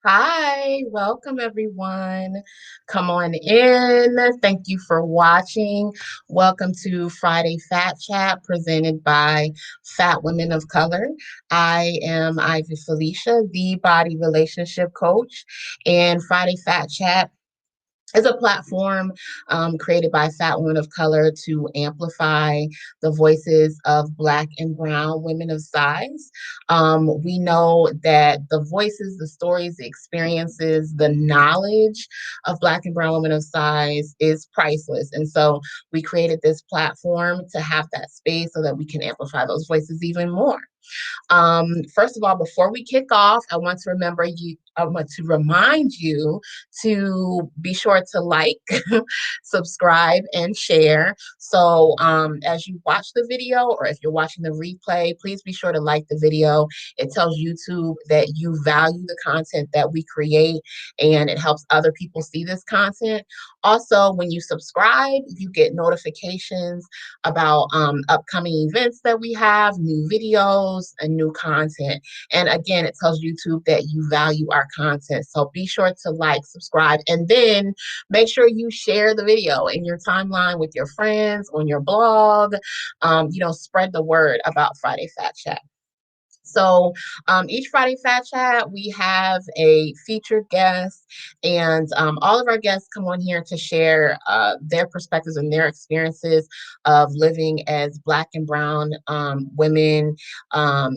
Hi, welcome everyone. Come on in. Thank you for watching. Welcome to Friday Fat Chat presented by Fat Women of Color. I am Ivy Felicia, the body relationship coach, and Friday Fat Chat is a platform created by fat women of color to amplify the voices of Black and Brown women of size. We know that the voices, the stories, the experiences, the knowledge of Black and Brown women of size is priceless. And so we created this platform to have that space so that we can amplify those voices even more. First of all, before we kick off, I want to remind you to be sure to like, subscribe, and share. So, as you watch the video or if you're watching the replay, please be sure to like the video. It tells YouTube that you value the content that we create and it helps other people see this content. Also, when you subscribe, you get notifications about upcoming events that we have, new videos, and new content. And again, it tells YouTube that you value our content. So be sure to like, subscribe, and then make sure you share the video in your timeline with your friends, on your blog. Spread the word about Friday Fat Chat. So each Friday Fat Chat, we have a featured guest, and all of our guests come on here to share their perspectives and their experiences of living as Black and Brown women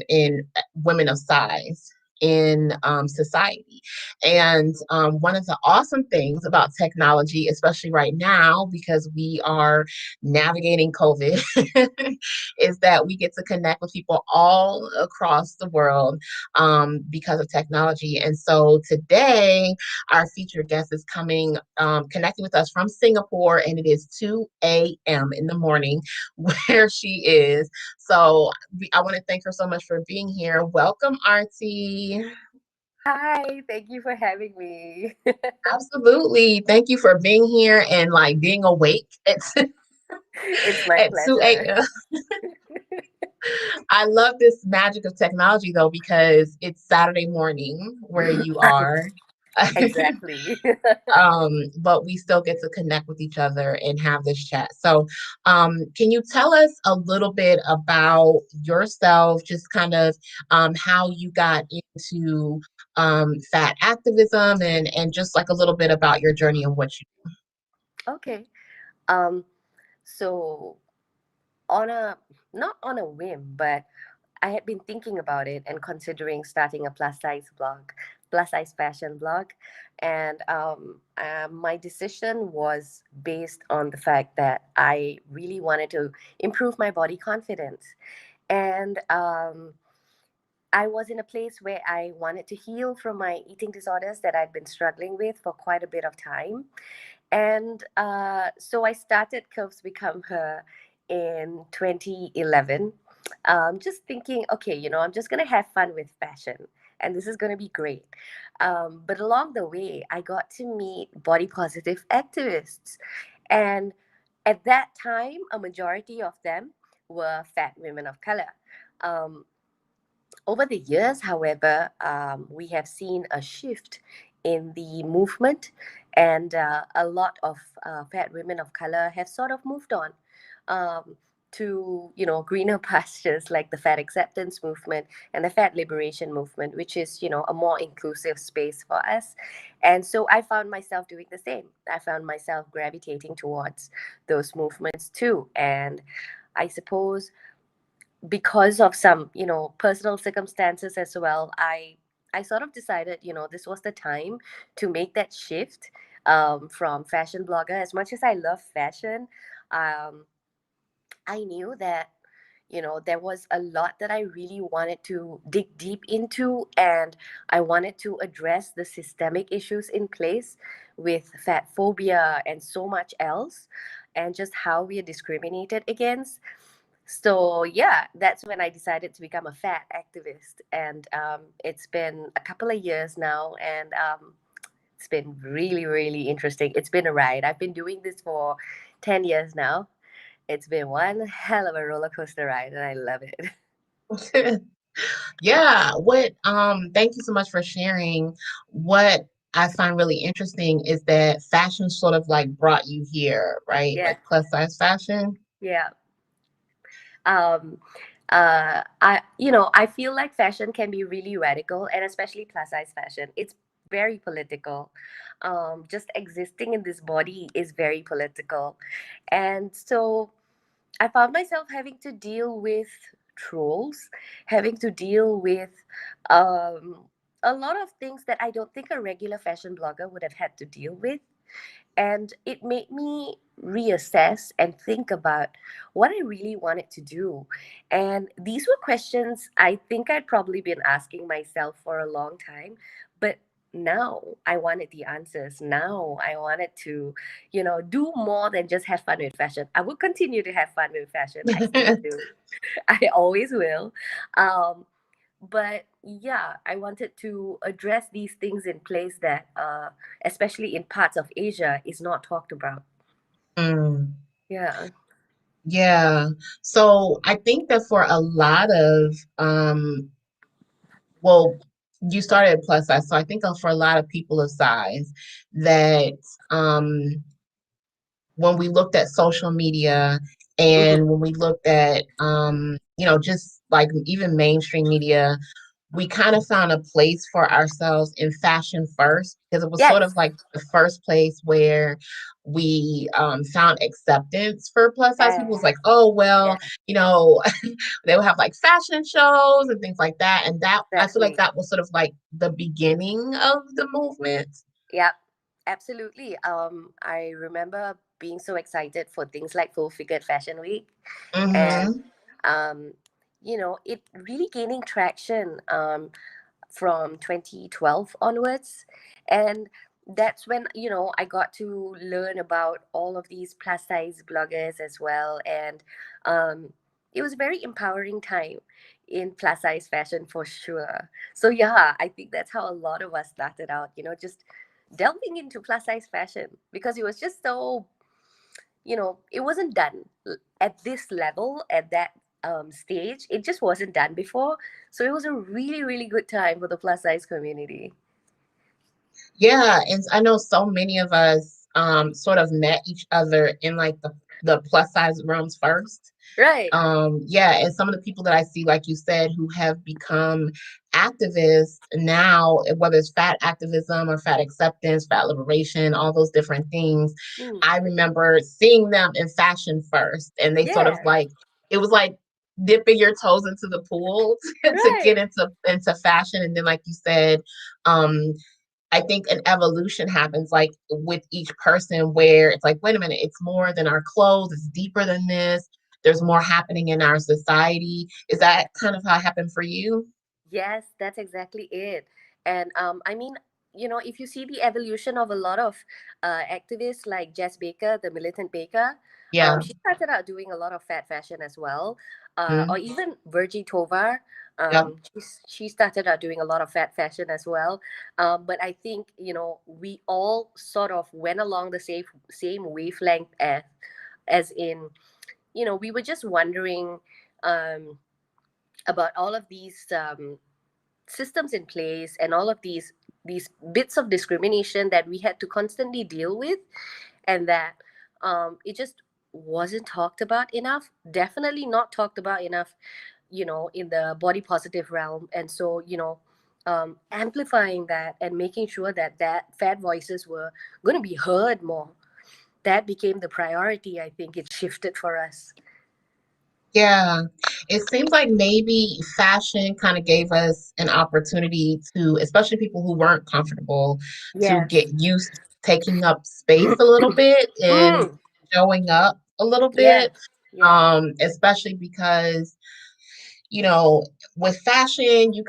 in women of size in society. And one of the awesome things about technology, especially right now, because we are navigating COVID, is that we get to connect with people all across the world because of technology. And so today, our featured guest is connecting with us from Singapore, and it is 2 a.m. in the morning where she is. So I want to thank her so much for being here. Welcome, Aarti. Hi, thank you for having me. Absolutely. Thank you for being here and like being awake at, It's my at 2 pleasure. a.m. I love this magic of technology though, because it's Saturday morning where you are. Exactly. But we still get to connect with each other and have this chat. So, can you tell us a little bit about yourself, just kind of how you got into fat activism and just like a little bit about your journey and what you Okay. Um, so on a not on a whim, but I had been thinking about it and considering starting a plus size fashion blog. And my decision was based on the fact that I really wanted to improve my body confidence. And I was in a place where I wanted to heal from my eating disorders that I'd been struggling with for quite a bit of time. And so I started Curves Become Her in 2011. Just thinking, okay, I'm just going to have fun with fashion and this is going to be great. But along the way, I got to meet body positive activists. And at that time, a majority of them were fat women of color. Um, Over the years, however, we have seen a shift in the movement, and a lot of fat women of color have sort of moved on to greener pastures like the fat acceptance movement and the fat liberation movement, which is a more inclusive space for us. And so I found myself doing the same. I found myself gravitating towards those movements too, and I suppose because of some personal circumstances as well, I sort of decided this was the time to make that shift from fashion blogger. As much as I love fashion, um, I knew that there was a lot that I really wanted to dig deep into, and I wanted to address the systemic issues in place with fat phobia and so much else, and just how we are discriminated against. So yeah, that's when I decided to become a fat activist, and it's been a couple of years now, and it's been really, really interesting. It's been a ride. I've been doing this for 10 years now. It's been one hell of a roller coaster ride, and I love it. do. Yeah, thank you so much for sharing. What I find really interesting is that fashion sort of like brought you here, right? Yeah, Like plus size fashion. yeah. Um, I feel like fashion can be really radical, and especially plus size fashion. It's very political. Just existing in this body is very political, and so I found myself having to deal with trolls, having to deal with um, a lot of things that I don't think a regular fashion blogger would have had to deal with. And it made me reassess and think about what I really wanted to do. And these were questions I think I'd probably been asking myself for a long time. But now I wanted the answers. Now I wanted to, do more than just have fun with fashion. I will continue to have fun with fashion. I still do. I always will. Um, but yeah, I wanted to address these things in place that especially in parts of Asia is not talked about. Mm, Yeah. yeah. So I think that for a lot of well, you started at plus size, so I think for a lot of people of size that um when we looked at social media Hmm. and when we looked at just like even mainstream media, we kind of found a place for ourselves in fashion first because it was sort of Yes. like the first place where we found acceptance for plus size people. It was Yeah. like, oh Yeah. well, you know, they would have like fashion shows and things like that, and that I feel like Exactly. that was sort of like the beginning of the movement. Yeah. Absolutely. I remember being so excited for things like Full Figured Fashion Week, and Hmm. um, it really gaining traction. From 2012 onwards, and that's when I got to learn about all of these plus size bloggers as well, and it was a very empowering time in plus size fashion for sure. So yeah, I think that's how a lot of us started out, just delving into plus size fashion because it was just so, it wasn't done at this level, at that stage. It just wasn't done before. So it was a really, really good time for the plus size community. Yeah, and I know so many of us sort of met each other in like the plus size rooms first. Right. Yeah, and some of the people that I see, like you said, who have become activists now, whether it's fat activism or fat acceptance, fat liberation, all those different things, Mm. I remember seeing them in fashion first, and they sort of Yeah. like it was like dipping your toes into the pool to get Right. into fashion, and then like you said, um, I think an evolution happens like with each person where it's like, wait a minute, it's more than our clothes, it's deeper than this. There's more happening in our society. Is that kind of how it happened for you? Yes, that's exactly it. And I mean, if you see the evolution of a lot of activists like Jess Baker, the militant baker, Yeah. she started out doing a lot of fat fashion as well. Or Mhm. even Virgie Tovar, Yep. she started out doing a lot of fat fashion as well. But I think, we all sort of went along the same wavelength as in, we were just wondering um, about all of these systems in place and all of these bits of discrimination that we had to constantly deal with, and that it just wasn't talked about enough, definitely not talked about enough, in the body positive realm. And so, amplifying that and making sure that fat voices were going to be heard more, that became the priority. I think it shifted for us. Yeah. It seems like maybe fashion kind of gave us an opportunity to, especially people who weren't comfortable, to get Yes. used to taking up space a little bit and Mm, showing up a little yeah. bit. Yeah. Especially because you know, with fashion, you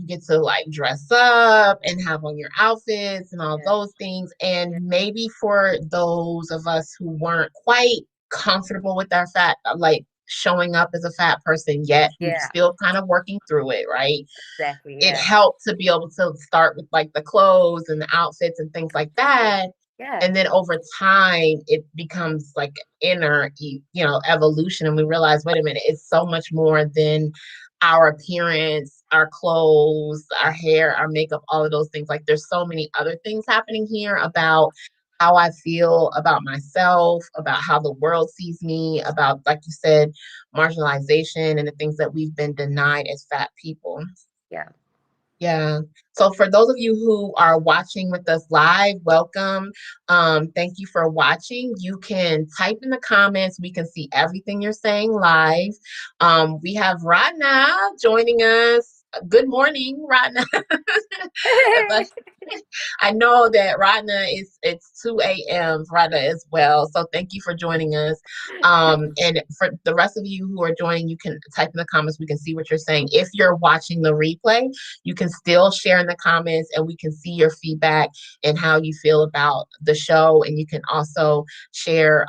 get to like dress up and have on your outfits and all Yeah. those things. Yeah. And maybe for those of us who weren't quite comfortable with our fat, like showing up as a fat person yet, who's Yeah. still kind of working through it, right? Exactly. It Yeah. helped to be able to start with like the clothes and the outfits and things like Right. that. Yeah. And then over time, it becomes like inner, evolution. And we realize, wait a minute, it's so much more than our appearance, our clothes, our hair, our makeup, all of those things. Like there's so many other things happening here about how I feel about myself, about how the world sees me, about, like you said, marginalization and the things that we've been denied as fat people. Yeah. Yeah. So for those of you who are watching with us live, welcome. Thank you for watching. You can type in the comments. We can see everything you're saying live. We have Radna joining us. Good morning, Radna. I know that Radna is it's 2 a.m. Radna as well. So thank you for joining us. And for the rest of you who are joining, you can type in the comments. We can see what you're saying. If you're watching the replay, you can still share in the comments and we can see your feedback and how you feel about the show. And you can also share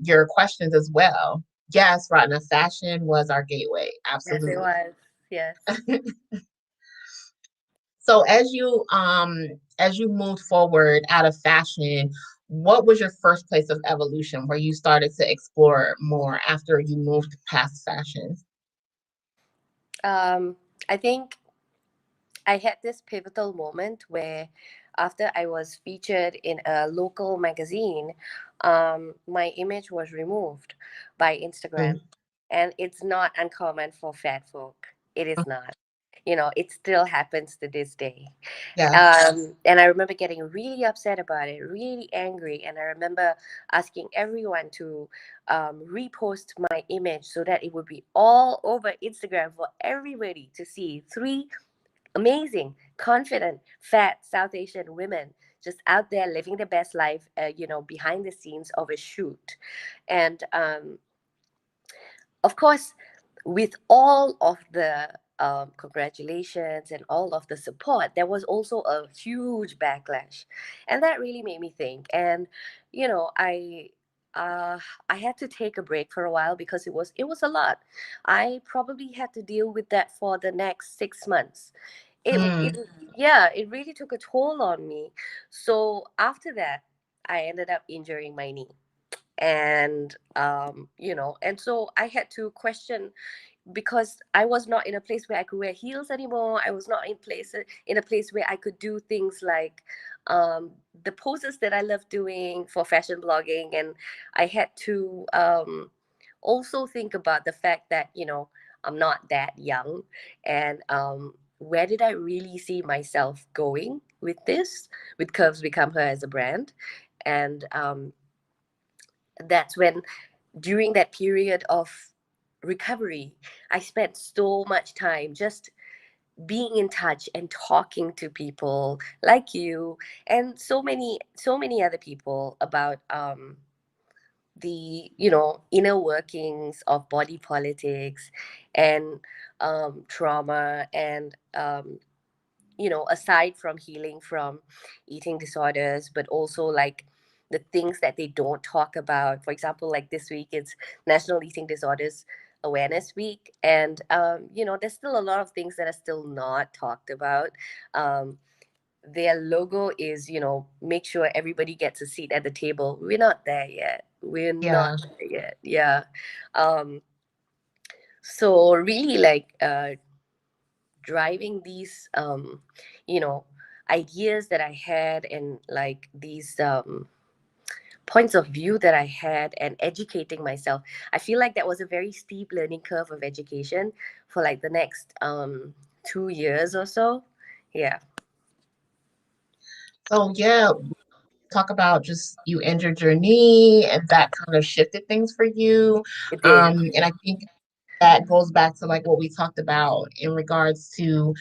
your questions as well. Yes, Radna, fashion was our gateway. Yes, it Absolutely. was. Yes. So as you moved forward out of fashion, what was your first place of evolution where you started to explore more after you moved past fashion? Um, I think I had this pivotal moment where, after I was featured in a local magazine, my image was removed by Instagram. Mm, And it's not uncommon for fat folk. It is not. You know, it still happens to this day. yeah. And I remember getting really upset about it, really angry. And I remember asking everyone to repost my image so that it would be all over Instagram for everybody to see. Three amazing, confident, fat South Asian women just out there living the best life, behind the scenes of a shoot. And of course, with all of the congratulations and all of the support, there was also a huge backlash, and that really made me think. And you know, uh, I had to take a break for a while because it was a lot. I probably had to deal with that for the next 6 months. It Mm, yeah, it really took a toll on me. So after that, I ended up injuring my knee, and and so I had to question, because I was not in a place where I could wear heels anymore. I was not in a place where I could do things like the poses that I love doing for fashion blogging. And I had to also think about the fact that I'm not that young. And where did I really see myself going with this, with Curves Become Her as a brand? And that's when, during that period of recovery, I spent so much time just being in touch and talking to people like you and so many other people about the inner workings of body politics and trauma, and aside from healing from eating disorders, but also like the things that they don't talk about. For example, like this week, it's National Eating Disorders Awareness Week. And, there's still a lot of things that are still not talked about. Um, their logo is, make sure everybody gets a seat at the table. We're not there yet. We're yeah. not there yet. Yeah. Um, so really, like, driving these you know ideas that I had, and like these points of view that I had, and educating myself, I feel like that was a very steep learning curve of education for like the next 2 years or so. Yeah. So yeah, talk about just you injured your knee and that kind of shifted things for you. It did. And I think that goes back to like what we talked about in regards to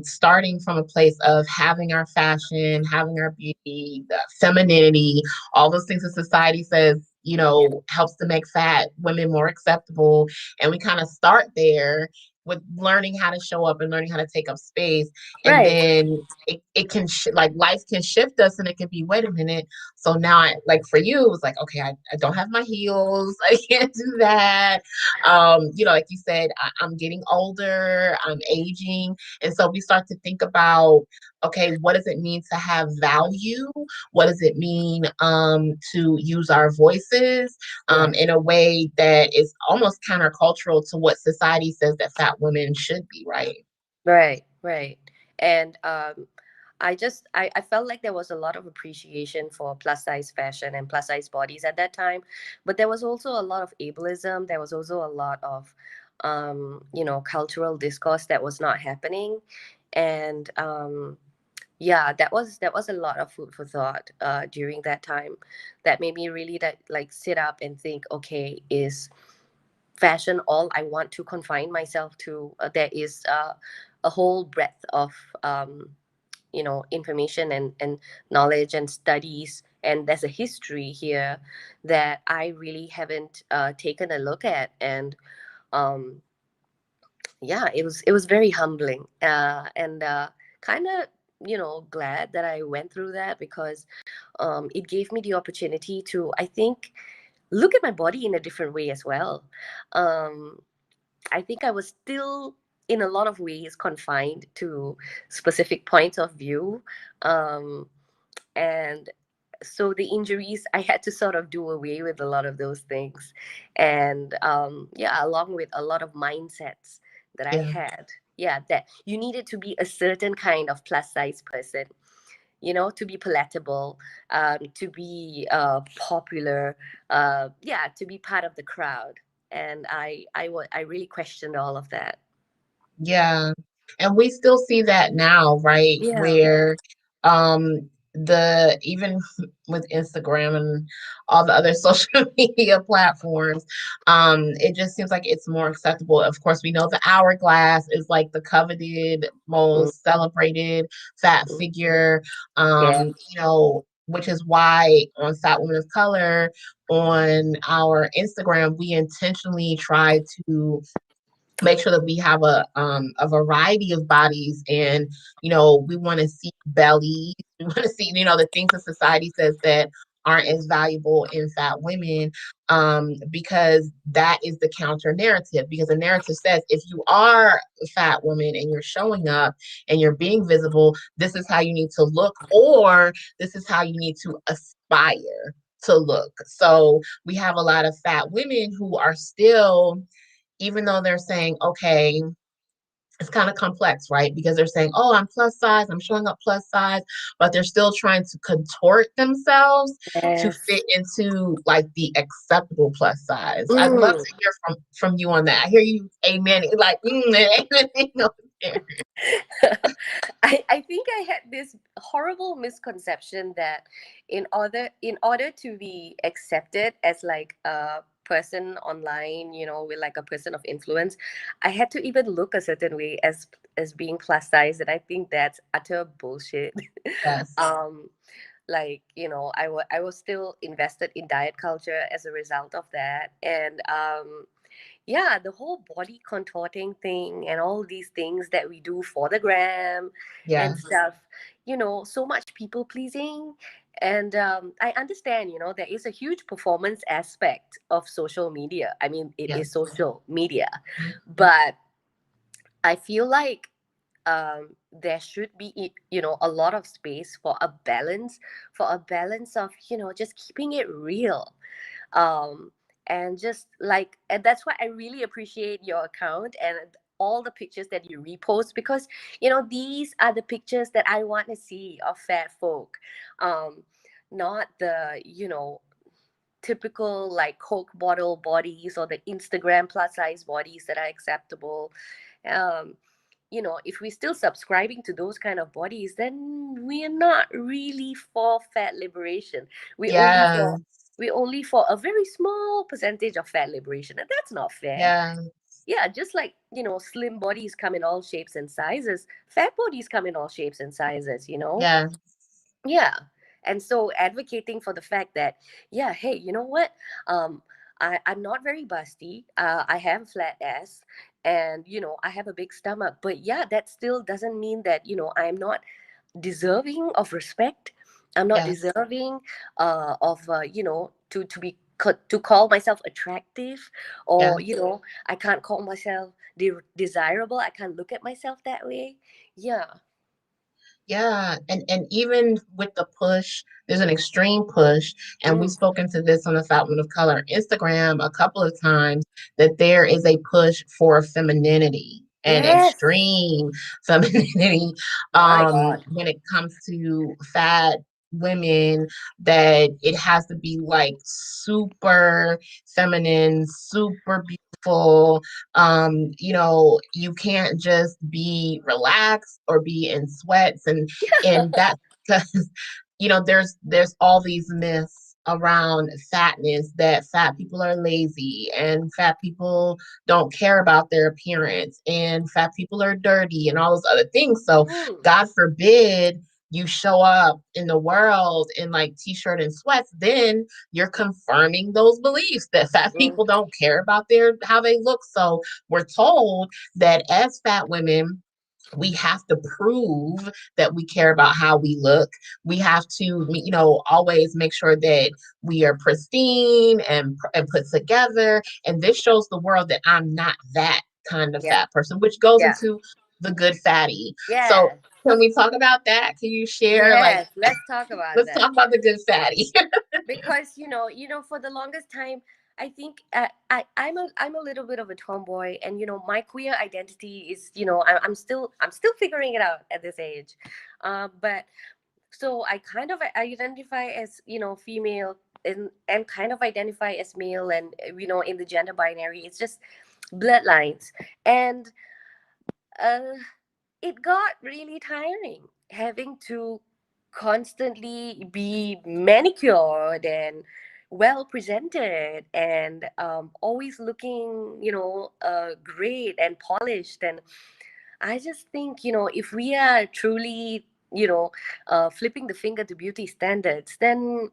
starting from a place of having our fashion, having our beauty, the femininity, all those things that society says Yeah. helps to make fat women more acceptable, and we kind of start there with learning how to show up and learning how to take up space, and Right. then it can like life can shift us, and it can be, wait a minute, so now like for you it was like, okay, I don't have my heels, I can't do that. Like you said, I'm getting older, I'm aging. And so we start to think about okay, what does it mean to have value? What does it mean to use our voices Right. in a way that is almost countercultural to what society says that fat women should be, right? Right, right. And I felt like there was a lot of appreciation for plus size fashion and plus size bodies at that time, but there was also a lot of ableism. There was also a lot of cultural discourse that was not happening. And yeah, that was a lot of food for thought during that time, that made me really that like sit up and think, okay, is fashion all I want to confine myself to? There is a whole breadth of information and knowledge and studies, and there's a history here that I really haven't taken a look at. And um, yeah, it was very humbling, and kind of glad that I went through that, because it gave me the opportunity to, I think, look at my body in a different way as well. um, I think I was still, in a lot of ways, confined to specific points of view. Um, and so the injuries, I had to sort of do away with a lot of those things. And yeah, along with a lot of mindsets that I Yeah. had. Yeah, that you needed to be a certain kind of plus size person, to be palatable, to be popular, yeah, to be part of the crowd. And I really questioned all of that. Yeah. And we still see that now, right? Yeah. Where the even with Instagram and all the other social media platforms, it just seems like it's more acceptable. Of course, we know the hourglass is like the coveted, Mm, most celebrated fat mm. figure. Yeah. Which is why on Fat Women of Color on our Instagram, we intentionally try to make sure that we have a variety of bodies, and we want to see bellies, we want to see the things that society says that aren't as valuable in fat women, because that is the counter narrative, because the narrative says if you are a fat woman and you're showing up and you're being visible, this is how you need to look, or this is how you need to aspire to look. So we have a lot of fat women who are still, even though they're saying, okay, it's kind of complex, right? Because they're saying, oh, I'm plus size, I'm showing up plus size, but they're still trying to contort themselves to fit Yes. into like the acceptable plus size. I'd love Mm. to hear from you on that. I hear you, amen. Like, amen. There. I think I had this horrible misconception that in order to be accepted as like a person online, with like a person of influence, I had to even look a certain way as being plus size, and I think that's utter bullshit. Yes, um like, I was still invested in diet culture as a result of that. And yeah, the whole body contorting thing and all these things that we do for the gram and yes, stuff, so much people pleasing. And I understand, there is a huge performance aspect of social media. I mean, it is yes. social media, Mhm. but I feel like there should be, a lot of space for a balance of, just keeping it real. um and just like, and that's why I really appreciate your account and all the pictures that you repost, because these are the pictures that I want to see of fat folk. um Not the, typical like Coke bottle bodies or the Instagram plus size bodies that are acceptable. um if we're still subscribing to those kind of bodies, then we're not really for fat liberation. we're only for Yes, we're only for a very small percentage of fat liberation, and that's not fair. yeah, Yeah, just like, slim bodies come in all shapes and sizes, fat bodies come in all shapes and sizes. yeah, Yeah. And so advocating for the fact that, yeah, hey, you know what? Um, I'm not very busty. I have a flat ass, and, I have a big stomach. But yeah, that still doesn't mean that, I'm not deserving of respect. I'm not yes, deserving of, to call myself attractive, or, yes. I can't call myself desirable. I can't look at myself that way. Yeah. Yeah, and even with the push, there's an extreme push, and we've Mm. spoken to this on the Fat Women of Color Instagram a couple of times that there is a push for femininity and Yes. extreme femininity My God. when it comes to fat women, that it has to be like super feminine, super beautiful. You can't just be relaxed or be in sweats, and that's because there's all these myths around fatness, that fat people are lazy and fat people don't care about their appearance and fat people are dirty and all those other things. So Mm. God forbid you show up in the world in like t-shirt and sweats, then you're confirming those beliefs that fat Mm. people don't care about their how they look. So we're told that as fat women, we have to prove that we care about how we look. We have to, always make sure that we are pristine and put together. And this shows the world that I'm not that kind of Yeah. fat person, which goes Yeah. into the good fatty. So Yes. can we talk about that? Can you share, like, Yes. Let's talk about let's that. talk about the good fatty? Because for the longest time, I think I'm a little bit of a tomboy, and my queer identity is, I'm still figuring it out at this age. But so I kind of identify as, female, and kind of identify as male, and in the gender binary, it's just bloodlines. And uh it got really tiring having to constantly be manicured and well presented, and always looking, great and polished. And I just think, if we are truly, flipping the finger to beauty standards, then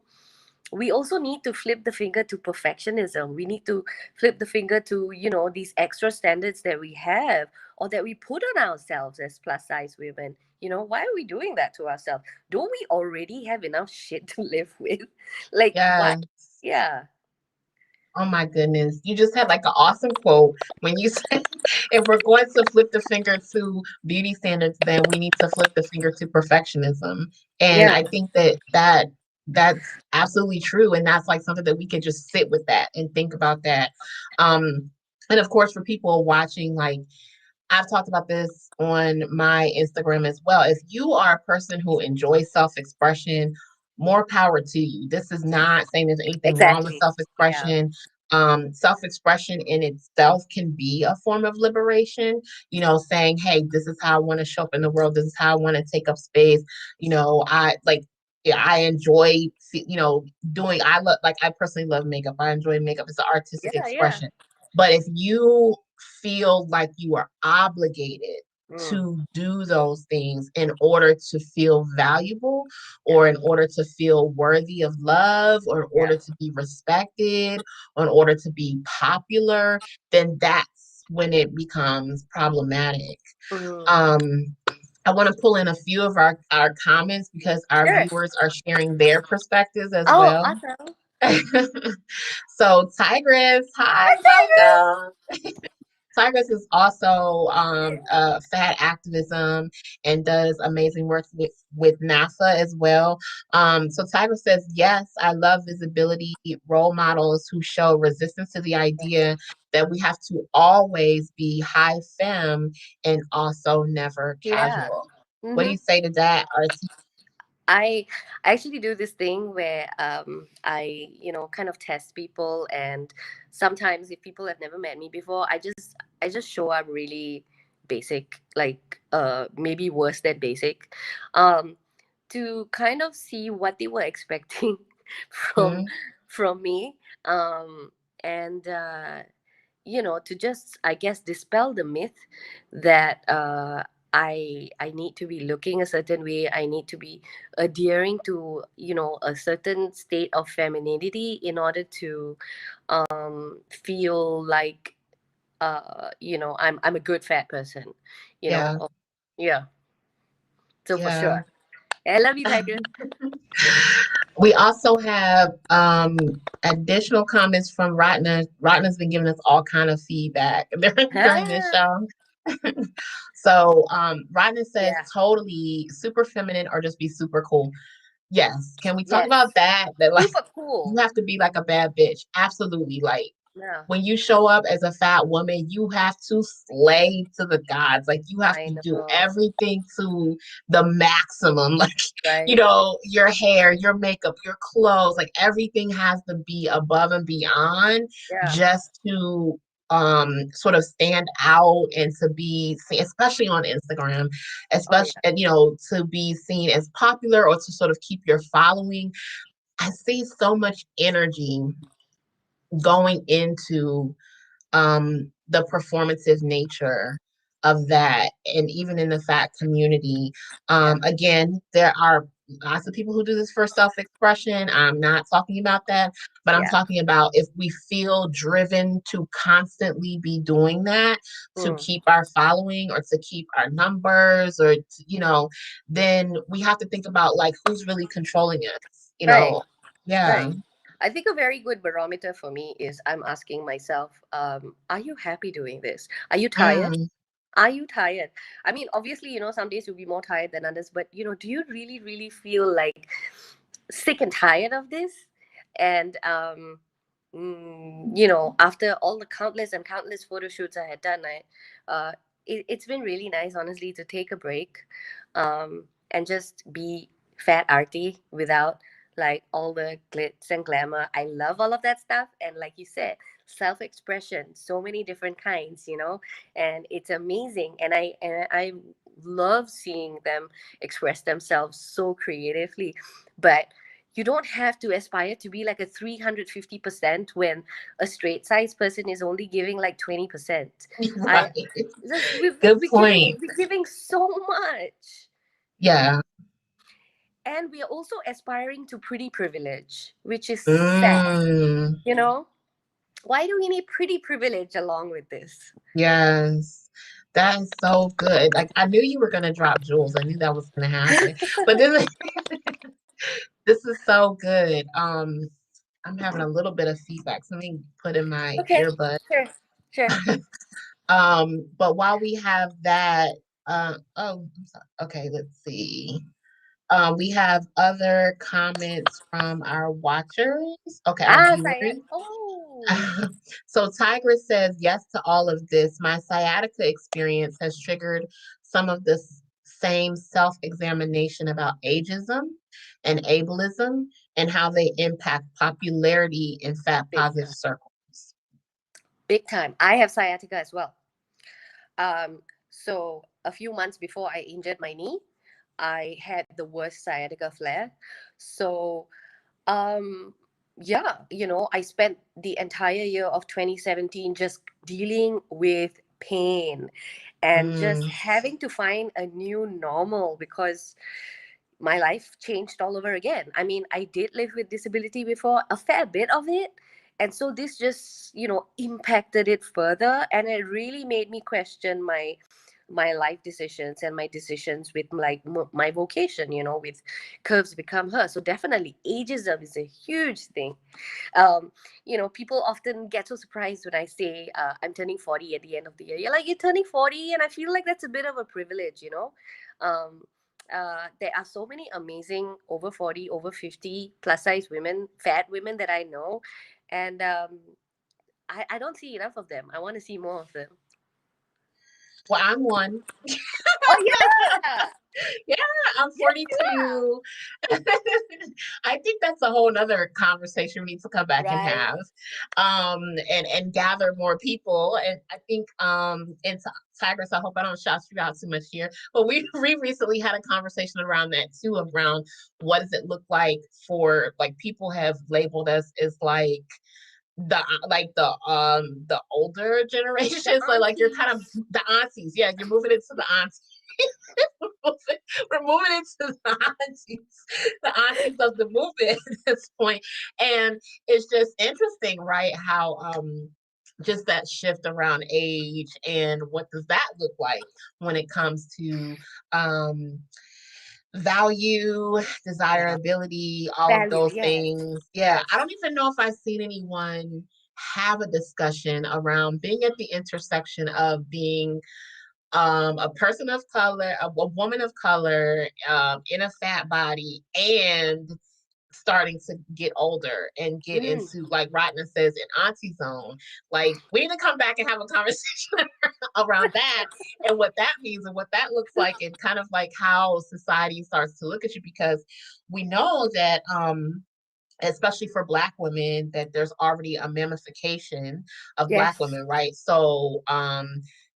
we also need to flip the finger to perfectionism. We need to flip the finger to, these extra standards that we have, or that we put on ourselves as plus size women. Why are we doing that to ourselves? Don't we already have enough shit to live with? Like, why? Yeah. Yeah. Oh my goodness. You just had like an awesome quote when you said if we're going to flip the finger to beauty standards, then we need to flip the finger to perfectionism. And Yeah. I think that's absolutely true. And that's like something that we can just sit with that and think about that. And of course, for people watching, like, I've talked about this on my Instagram as well. If you are a person who enjoys self expression, more power to you. This is not saying there's anything wrong with Exactly. self Yeah. expression. Self expression in itself can be a form of liberation, saying, hey, this is how I want to show up in the world. This is how I want to take up space. I like, yeah, I enjoy, doing, like, I personally love makeup. I enjoy makeup. It's an artistic Yeah. Yeah. expression. But if you feel like you are obligated Mm. to do those things in order to feel valuable, Yeah. or in order to feel worthy of love, or in Yeah. order to be respected, or in order to be popular, then that's when it becomes problematic. Mm. Um, I want to pull in a few of our comments because our Sure. viewers are sharing their perspectives as Oh, well. awesome. So, Tigress, hi, Hi, Tigress. welcome. Tigress is also fat activism and does amazing work with NASA as well. So Tigress says, yes, I love visibility role models who show resistance to the idea that we have to always be high femme and also never Yeah. casual. What do Mm-hmm. you say to that, Artie? I actually do this thing where I kind of test people, and sometimes if people have never met me before, I just show up really basic, like maybe worse than basic, um to kind of see what they were expecting from Mm, from me, and to just, I guess, dispel the myth that I need to be looking a certain way. I need to be adhering to, a certain state of femininity in order to feel like I'm a good fat person, you know. yeah, Yeah. So for yeah. sure. I love you, Tiger. We also have additional comments from Ratna. Ratna's been giving us all kind of feedback during this Ah, show. So, Rodney says Yeah. totally super feminine or just be super cool. Yes. Can we talk about Yes. that? That like Super you cool. have to be like a bad bitch. Absolutely. Like Yeah. when you show up as a fat woman, you have to slay to the gods. Like you have I to do know. everything to the maximum. Like, Right? your hair, your makeup, your clothes, like everything has to be above and beyond Yeah. just to sort of stand out and to be seen, especially on Instagram, Oh especially yeah. to be seen as popular or to sort of keep your following. I see so much energy going into the performative nature of that. And even in the fat community, Yeah. again, there are lots of people who do this for self-expression. I'm not talking about that, but I'm Yeah. talking about if we feel driven to constantly be doing that to Mm. keep our following or to keep our numbers or then we have to think about like who's really controlling us, Right. yeah. Right. I think a very good barometer for me is I'm asking myself, are you happy doing this? Are you tired? Mm. Are you tired? I mean, obviously, some days you'll be more tired than others, but do you really, really feel like sick and tired of this? And after all the countless and countless photo shoots I had done, it's been really nice, honestly, to take a break, and just be fat arty without like all the glitz and glamour. I love all of that stuff, and like you said, self-expression, so many different kinds, and it's amazing. And I love seeing them express themselves so creatively, but you don't have to aspire to be like a 350% when a straight size person is only giving like 20%. I Right. just we're, Good we're giving point. we're giving so much, Yeah. and we are also aspiring to pretty privilege, which is sad. Mm, you know why do we need pretty privilege along with this? yes. That is so good. Like I knew you were gonna drop jewels. I knew that was gonna happen. But this is so good. I'm having a little bit of feedback. So let me put in my Okay, earbud. sure, sure. But while we have that, I'm sorry. Okay, let's see. We have other comments from our watchers. Okay, our Saya. viewers. Oh, So Tigress says yes to all of this. My sciatica experience has triggered some of this same self-examination about ageism and ableism and how they impact popularity in fat big positive time, circles. big time. I have sciatica as well. So a few months before I injured my knee, I had the worst sciatica flare. So, um, yeah, I spent the entire year of 2017 just dealing with pain and just Mm, having to find a new normal because my life changed all over again. I mean, I did live with disability before, a fair bit of it. And so this just, impacted it further. And it really made me question my life decisions and my decisions with like my vocation, with curves become her. So definitely ageism is a huge thing. um People often get so surprised when I say I'm turning 40 at the end of the year. You're like, you're turning 40, and I feel like that's a bit of a privilege. um there are so many amazing over 40, over 50 plus size women, fat women that I know, and I don't see enough of them. I want to see more of them. well, I'm one. Oh yeah. Yeah, I'm Yes, you are. 42. I think that's a whole nother conversation we need to come back and Right. have, and gather more people. And I think, and Tigress, I hope I don't shout you out too much here, but we recently had a conversation around that too, around what does it look like for like people have labeled us as the older The generation. So like you're kind of aunties. the aunties. Yeah, you're moving into the aunties. We're moving into the aunties of the movement at this point. And it's just interesting, right? How just that shift around age and what does that look like when it comes to um value, Yeah. desirability, all of Value. those Yes. things. Yeah, I Yes. don't even know if I've seen anyone have a discussion around being at the intersection of being a person of color, a woman of color, in a fat body, and starting to get older and get Mm, into, like Rodna says, an auntie zone. Like, we need to come back and have a conversation around that and what that means and what that looks like, and kind of like how society starts to look at you, because we know that especially for Black women, that there's already a mamification of Black yes. women, right? So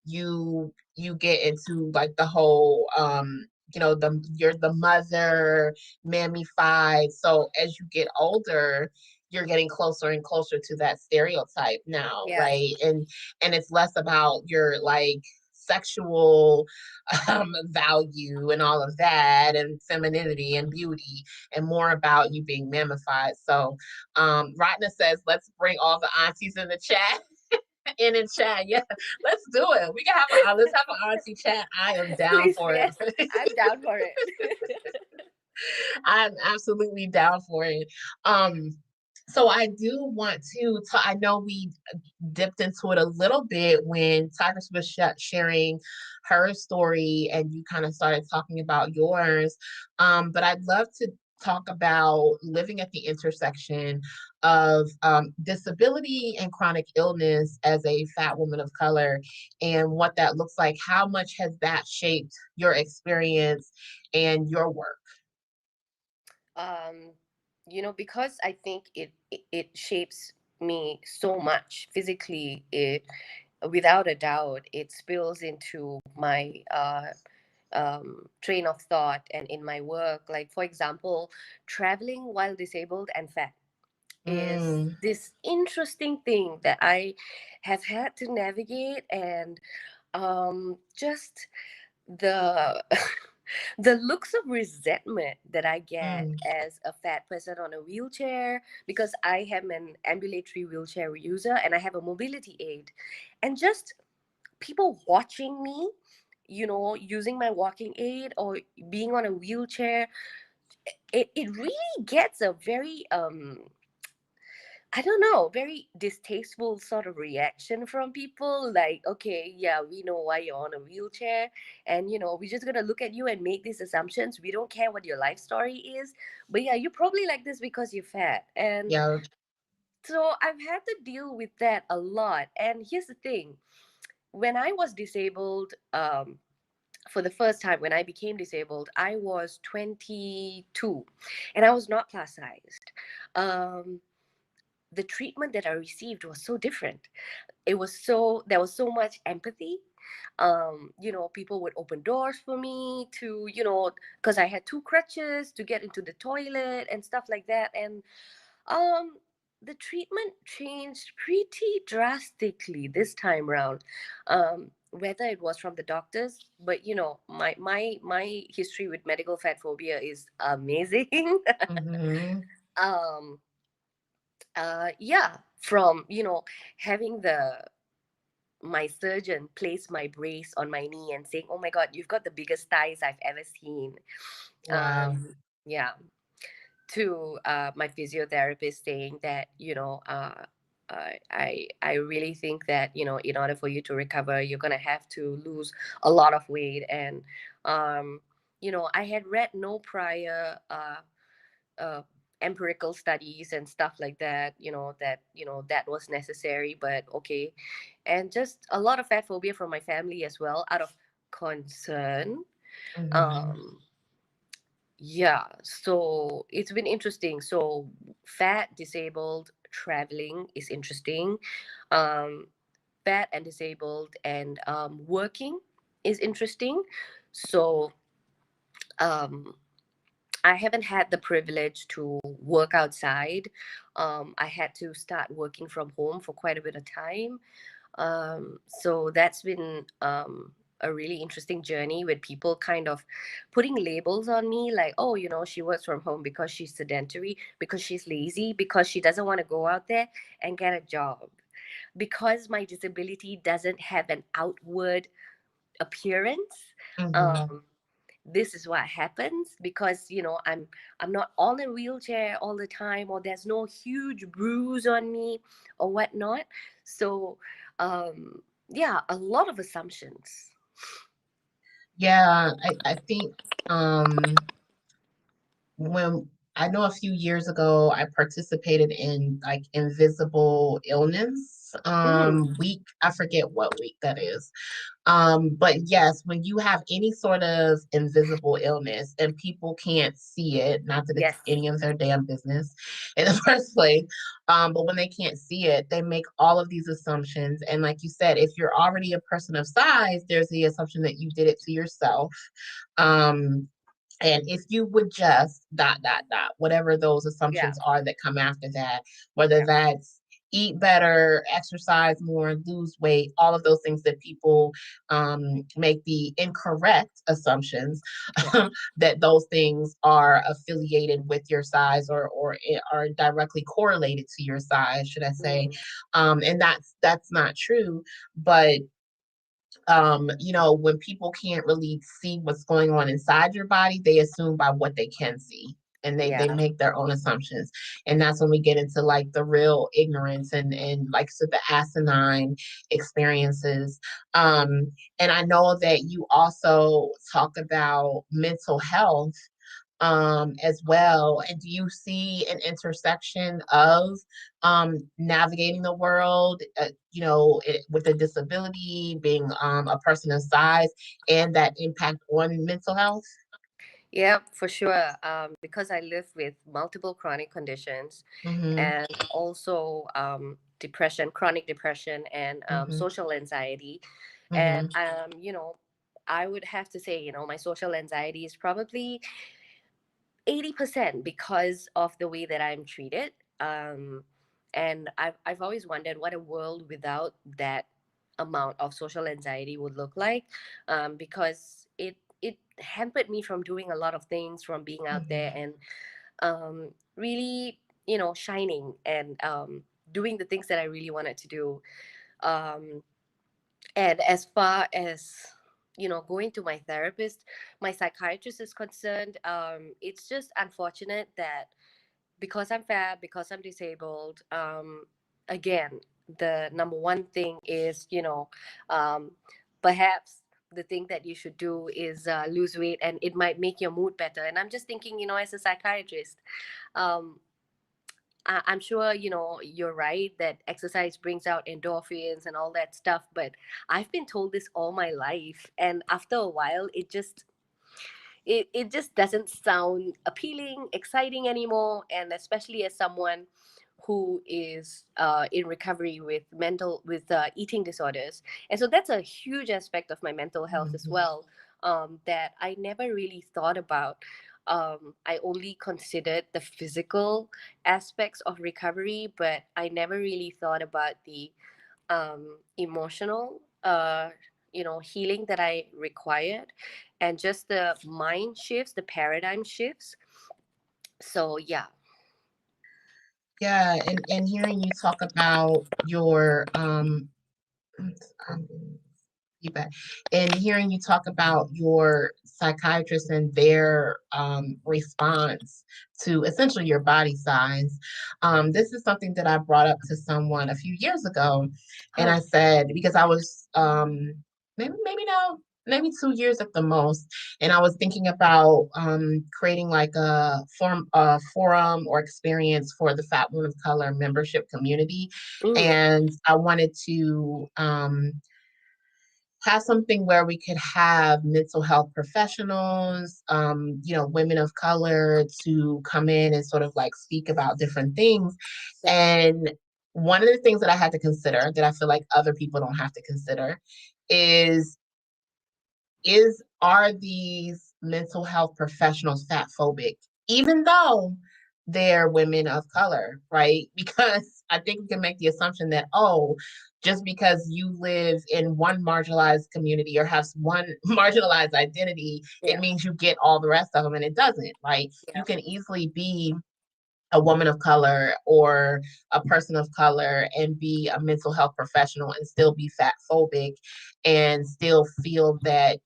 you get into like the whole the you're the mother, mammified. So as you get older, you're getting closer and closer to that stereotype now, Yeah. right? And it's less about your like sexual value and all of that, and femininity and beauty, and more about you being mammified. So, Ratna says, let's bring all the aunties in the chat. In chat, yeah, let's do it. We can have let's have an auntie chat. I am down Please, for it. yes, I'm down for it. I'm absolutely down for it. Um, so I do want to. I know we dipped into it a little bit when Tigress was sharing her story, and you kind of started talking about yours. But I'd love to talk about living at the intersection of disability and chronic illness as a fat woman of color, and what that looks like. How much has that shaped your experience and your work? um because I think it shapes me so much physically. It, without a doubt, it spills into my train of thought and in my work. Like, for example, traveling while disabled and fat is Mm, this interesting thing that I have had to navigate. And just the the looks of resentment that I get mm, as a fat person on a wheelchair, because I am an ambulatory wheelchair user and I have a mobility aid, and just people watching me, using my walking aid or being on a wheelchair. It really gets a very I don't know, very distasteful sort of reaction from people. Like, okay, yeah, we know why you're on a wheelchair, and we're just gonna look at you and make these assumptions. We don't care what your life story is, but yeah, you're probably like this because you're fat. And yeah. so I've had to deal with that a lot. And here's the thing: when I was disabled, for the first time, when I became disabled, I was 22, and I was not plus sized. Um, the treatment that I received was so different. There was so much empathy. People would open doors for me to, because I had two crutches to get into the toilet and stuff like that. And um the treatment changed pretty drastically this time around. Whether it was from the doctors, but my history with medical fat phobia is amazing. Mhm. um yeah, from having the my surgeon place my brace on my knee and saying, "Oh my God, you've got the biggest thighs I've ever seen." Wow. Yeah, to my physiotherapist saying that I really think that in order for you to recover, you're gonna have to lose a lot of weight. And um, I had read no prior uh, empirical studies and stuff like that, that was necessary, but okay. And just a lot of fat phobia from my family as well, out of concern. Mhm. um yeah, so it's been interesting. So fat, disabled, traveling is interesting. um Fat and disabled and working is interesting. So um I haven't had the privilege to work outside. I had to start working from home for quite a bit of time. So that's been a really interesting journey, with people kind of putting labels on me, like, oh, she works from home because she's sedentary, because she's lazy, because she doesn't want to go out there and get a job, because my disability doesn't have an outward appearance. Mhm. Um, this is what happens because I'm not on a wheelchair all the time, or there's no huge bruise on me or whatnot. So yeah, a lot of assumptions. Yeah, I think when I know a few years ago I participated in like invisible illness Mm, week. I forget what week that is. But yes, when you have any sort of invisible illness and people can't see it, not that it's yes. any of their damn business in the first place, but when they can't see it, they make all of these assumptions. And like you said, if you're already a person of size, there's the assumption that you did it to yourself. Um, and if you would just whatever those Yeah. assumptions are that come after that, whether Yeah. that's eat better, exercise more, lose weight, all of those things that people make the incorrect assumptions Yeah. that those things are affiliated with your size or are directly correlated to your size, should I say. Mm, And that's not true. But when people can't really see what's going on inside your body, they assume by what they can see. And they yeah. make their own assumptions. And that's when we get into like the real ignorance and like so the asinine experiences. Um, and I know that you also talk about mental health as well. And do you see an intersection of navigating the world, with a disability, being a person of size, and that impact on mental health? Yeah, for sure. Because I live with multiple chronic conditions Mm-hmm. and also depression, chronic depression, and Mm-hmm. social anxiety. And, Mm-hmm. I would have to say, my social anxiety is probably 80% because of the way that I'm treated. And I've always wondered what a world without that amount of social anxiety would look like, because it hampered me from doing a lot of things, from being out there Mm-hmm. and really, shining and doing the things that I really wanted to do. Um, and as far as going to my therapist, my psychiatrist is concerned, it's just unfortunate that because I'm fat, because I'm disabled, again, the number one thing is, um, perhaps the thing that you should do is lose weight and it might make your mood better. And I'm just thinking, as a psychiatrist, um, I'm sure you're right that exercise brings out endorphins and all that stuff, but I've been told this all my life, and after a while, it just doesn't sound appealing, exciting anymore. And especially as someone who is in recovery with eating disorders, and so that's a huge aspect of my mental health as Mm-hmm. well, that I never really thought about. I only considered the physical aspects of recovery, but I never really thought about the emotional healing that I required, and just the mind shifts, the paradigm shifts. So yeah. Yeah, and hearing you talk about your um, feedback. And hearing you talk about your psychiatrist and their response to essentially your body size, this is something that I brought up to someone a few years ago, and Huh. I said because I was maybe now maybe 2 years at the most, and I was thinking about creating like a forum or experience for the Fat Women of Color membership community, Mm, and I wanted to have something where we could have mental health professionals, women of color to come in and sort of like speak about different things. yeah. And one of the things that I had to consider that I feel like other people don't have to consider is are these mental health professionals fat phobic, even though they're women of color, right? Because I think we can make the assumption that, oh, just because you live in one marginalized community or have one marginalized identity, it Yeah. means you get all the rest of them. And it doesn't, right? You Yeah. can easily be a woman of color or a person of color and be a mental health professional and still be fat phobic and still feel that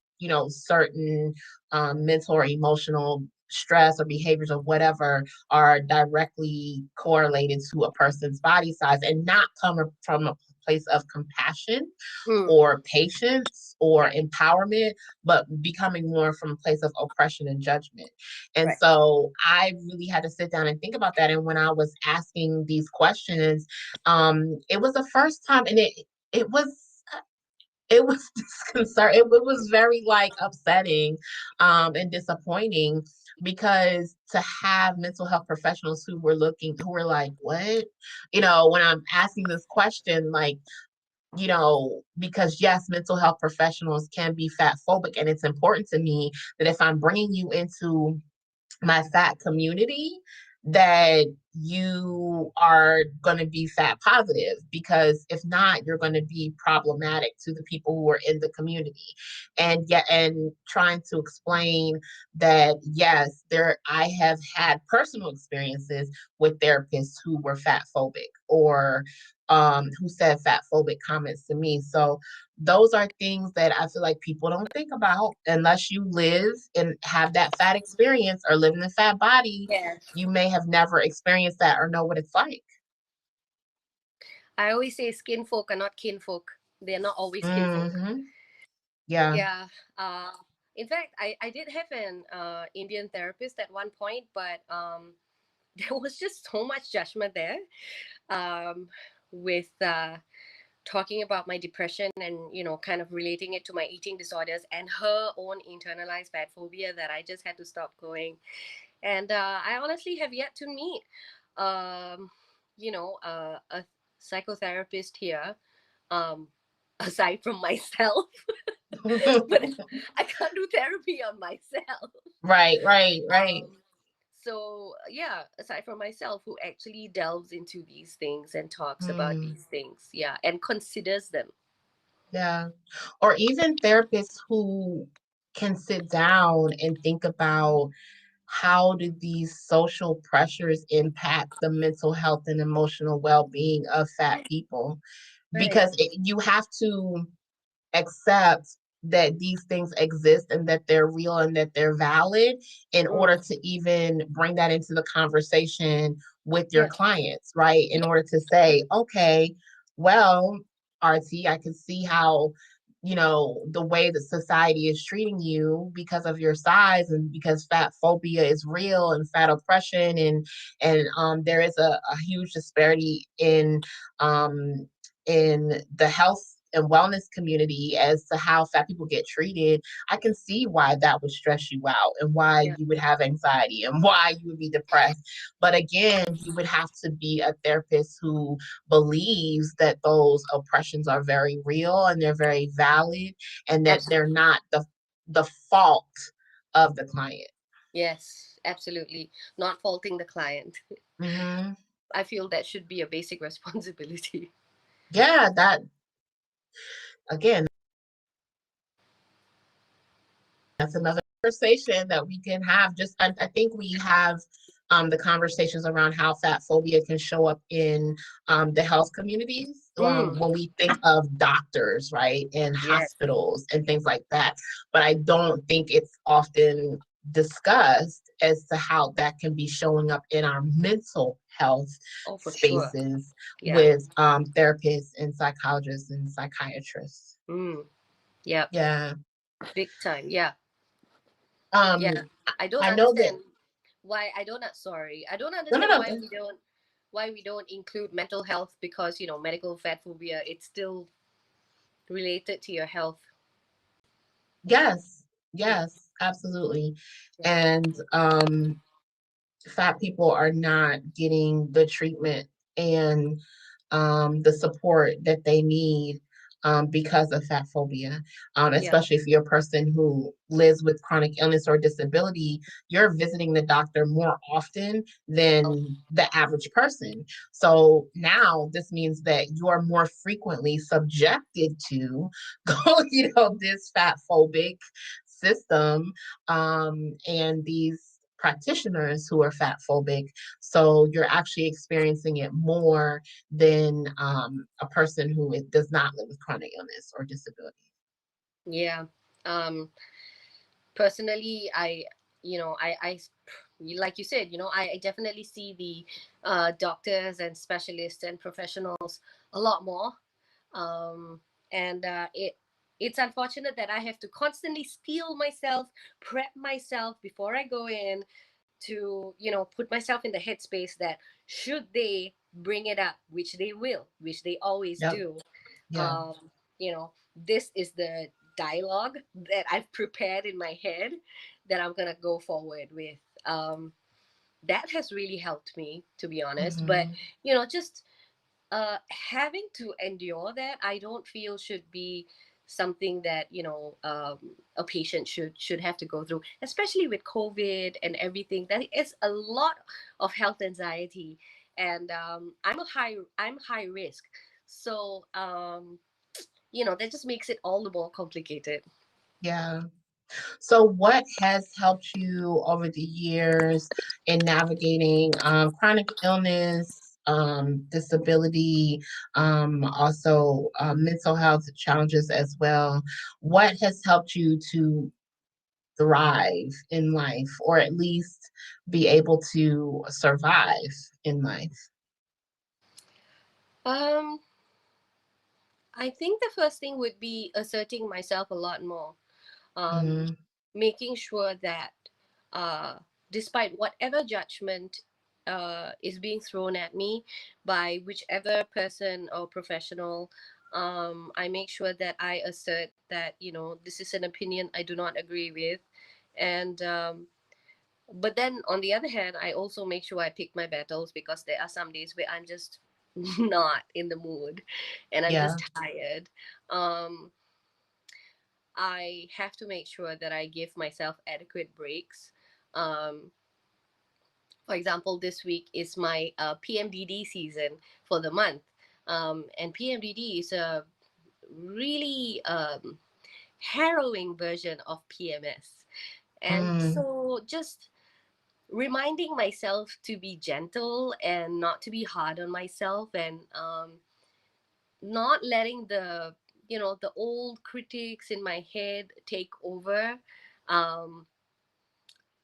certain mental or emotional stress or behaviors or whatever are directly correlated to a person's body size and not come from a place of compassion Mm, or patience or right, empowerment, but becoming more from a place of oppression and judgment. And right. so I really had to sit down and think about that. And when I was asking these questions, it was the first time, and it was it was disconcerting. It was very like upsetting and disappointing because to have mental health professionals who were like, what? When I'm asking this question, like, because yes, mental health professionals can be fat phobic, and it's important to me that if I'm bringing you into my fat community, that you are going to be fat positive, because if not, you're going to be problematic to the people who are in the community. And trying to explain that yes, there I have had personal experiences with therapists who were fat phobic, or who said fat phobic comments to me. So those are things that I feel like people don't think about unless you live and have that fat experience or live in a fat body. Yes. You may have never experienced that or know what it's like. I always say skin folk are not kin folk. They're not always kin folk. Hmm. Yeah. Yeah. Uh, in fact, I did have an Indian therapist at one point, but there was just so much judgment there, um, with talking about my depression and, kind of relating it to my eating disorders and her own internalized fat phobia, that I just had to stop going. And I honestly have yet to meet, um, a psychotherapist here, um, aside from myself. But I can't do therapy on myself. Right, right, right. Um, so yeah, aside from myself, who actually delves into these things and talks about Mm, these things, yeah, and considers them. yeah. Or even therapists who can sit down and think about how do these social pressures impact the mental health and emotional well-being of fat people, Right. because you have to accept that these things exist and that they're real and that they're valid in Mm, order to even bring that into the conversation with your yeah. clients, right? In order to say, okay, well, RT, I can see how, the way that society is treating you because of your size, and because fat phobia is real, and fat oppression, and there is a huge disparity um in the health and wellness community as to how fat people get treated. I can see why that would stress you out, and why Yeah. you would have anxiety, and why you would be depressed. But again, you would have to be a therapist who believes that those oppressions are very real and they're very valid, and that they're Absolutely. not the fault of the client. Yes, absolutely. Not faulting the client. Hmm. I feel that should be a basic responsibility. Yeah, that again, that's another conversation that we can have. I think we have the conversations around how fat phobia can show up in the health communities, Mm, when we think of doctors, right, and yes. hospitals and things like that. But I don't think it's often discussed as to how that can be showing up in our mental health Oh, for sure. spaces Yeah. with therapists and psychologists and psychiatrists. Mm, yeah. Yeah. Big time. Yeah. Yeah. Um, I don't I know that. understand why I don't sorry. I don't No, no, understand no. why we don't include mental health, because, medical fat phobia, it's still related to your health. Yes, Mm, yes, absolutely. yeah. And fat people are not getting the treatment and the support that they need because of fat phobia. Yeah. Especially if you're a person who lives with chronic illness or disability, you're visiting the doctor more often Oh, than the average person. So now this means that you're more frequently subjected to, this fat phobic system, and these practitioners who are fat phobic. So you're actually experiencing it more than a person who does not live with chronic illness or disability. yeah. Um, Personally, I like you said, I definitely see the doctors and specialists and professionals a lot more. um, and it's unfortunate that I have to constantly steel myself, prep myself before I go in, to put myself in the headspace that should they bring it up, which they will, which they always Yep. do, Yeah. um, this is the dialogue that I've prepared in my head that I'm gonna go forward with. That has really helped me, to be honest. But Hmm. just having to endure that, I don't feel should be something that a patient should have to go through, especially with COVID and everything. That is a lot of health anxiety, and I'm high risk, so that just makes it all the more complicated. Yeah. So, what has helped you over the years in navigating chronic illness, disability, also mental health challenges as well? What has helped you to thrive in life, or at least be able to survive in life? um I think the first thing would be asserting myself a lot more, um, Hmm. making sure that, uh, despite whatever judgment is being thrown at me by whichever person or professional, I make sure that I assert that this is an opinion I do not agree with, and but then on the other hand, I also make sure I pick my battles, because there are some days where I'm just not in the mood and I'm Yeah. just tired. um I have to make sure that I give myself adequate breaks. Um, for example, this week is my PMDD season for the month. And PMDD is a really harrowing version of PMS. And Mm, so just reminding myself to be gentle and not to be hard on myself, and not letting the old critics in my head take over, um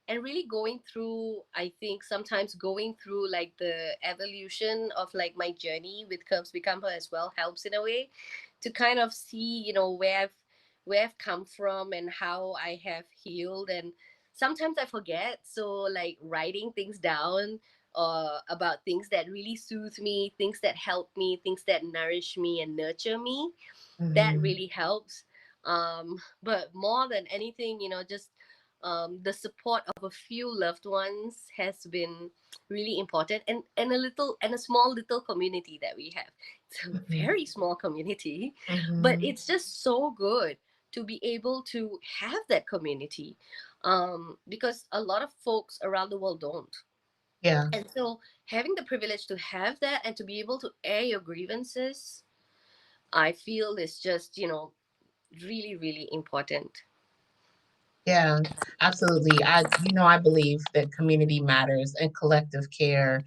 and really going through, I think sometimes going through like the evolution of like my journey with Curves Become Her as well helps in a way to kind of see where I've come from and how I have healed. And sometimes I forget, so like writing things down, about things that really soothe me, things that help me, things that nourish me and nurture me, that mhm, really helps. But more than anything, just the support of a few loved ones has been really important, and a small little community that we have. It's a mhm, very small community, but mhm. it's just so good to be able to have that community, because a lot of folks around the world don't. Yeah, And so having the privilege to have that and to be able to air your grievances, I feel is just really, really important. yeah, absolutely. I believe that community matters and collective care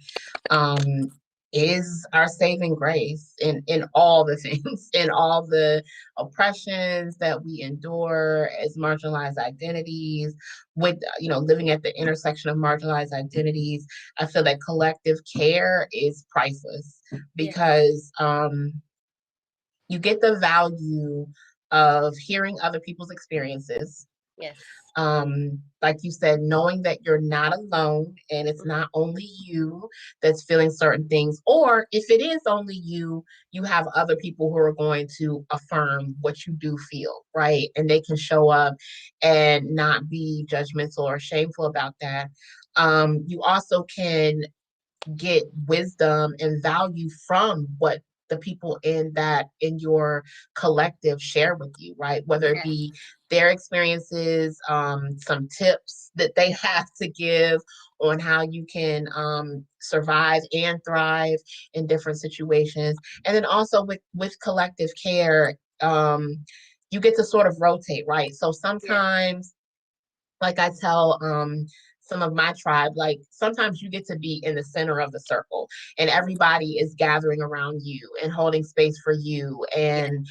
um is our saving grace in all the things, in all the oppressions that we endure as marginalized identities, with living at the intersection of marginalized identities. I feel that collective care is priceless Yeah. because you get the value of hearing other people's experiences. Yes. Like you said, knowing that you're not alone and it's Mhm. not only you that's feeling certain things, or if it is only you, you have other people who are going to affirm what you do feel, right? And they can show up and not be judgmental or shameful about that. You also can get wisdom and value from what the people in your collective share with you, right? Whether it Yeah. be their experiences, some tips that they have to give on how you can survive and thrive in different situations. And then also with collective care, you get to sort of rotate, right? So Yeah. sometimes, like I tell some of my tribe, like sometimes you get to be in the center of the circle and everybody is gathering around you and holding space for you Yeah. and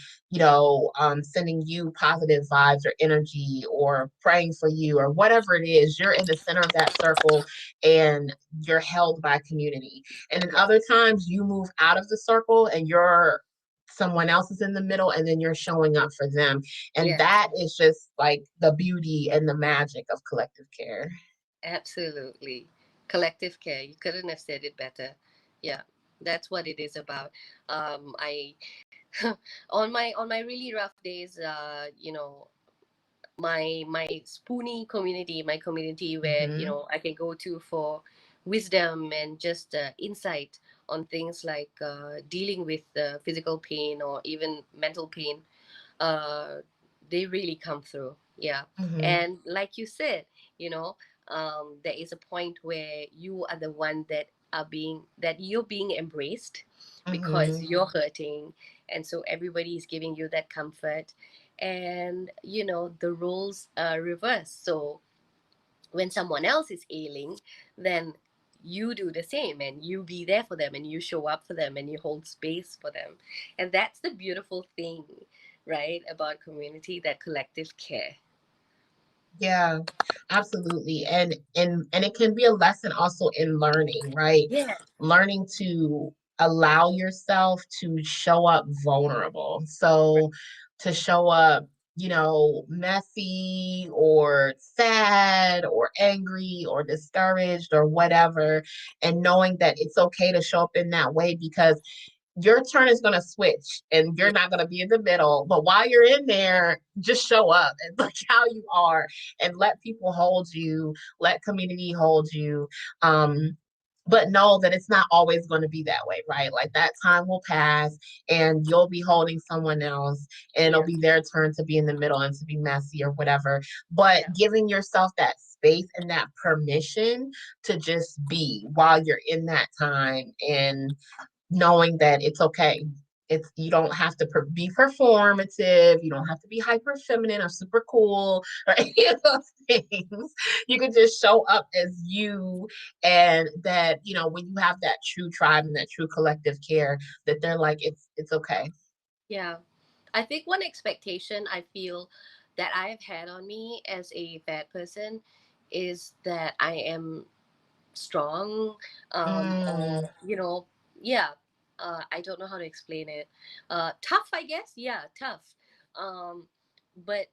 sending you positive vibes or energy or praying for you or whatever it is. You're in the center of that circle and you're held by community. And then Yeah. other times you move out of the circle and you're someone else is in the middle and then you're showing up for them. And Yes, that is just like the beauty and the magic of collective care. absolutely. Collective care. You couldn't have said it better. Yeah, that's what it is about. I on my really rough days, my Spoonie community, my community where Hmm. I can go to for wisdom and just insight on things like dealing with physical pain or even mental pain. uh, they really come through. Yeah. Hmm. And like you said, you know, there is a point where you are the one that you're being embraced because Hmm. you're hurting. And so everybody is giving you that comfort. And, the roles are reversed. So when someone else is ailing, then you do the same and you be there for them and you show up for them and you hold space for them. And that's the beautiful thing, right, about community, that collective care. Yeah, absolutely. And it can be a lesson also in learning, right? Yeah. Learning to allow yourself to show up vulnerable. Right. So to show up, messy or sad or angry or discouraged or whatever, and knowing that it's okay to show up in that way because your turn is going to switch and you're Yeah. not going to be in the middle. But while you're in there, just show up and look how you are and let people hold you, let community hold you. Um, but know that it's not always going to be that way, right? Like that time will pass and you'll be holding someone else and it'll Yeah. be their turn to be in the middle and to be messy or whatever. But Yeah. giving yourself that space and that permission to just be while you're in that time and knowing that it's okay. It's you don't have to be performative. You don't have to be hyper feminine or super cool or any of those things. You can just show up as you, and that when you have that true tribe and that true collective care, that they're like it's okay. Yeah. I think one expectation I feel that I have had on me as a fat person is that I am strong, Mm, or yeah. I don't know how to explain it. Tough, I guess. Yeah, tough. um but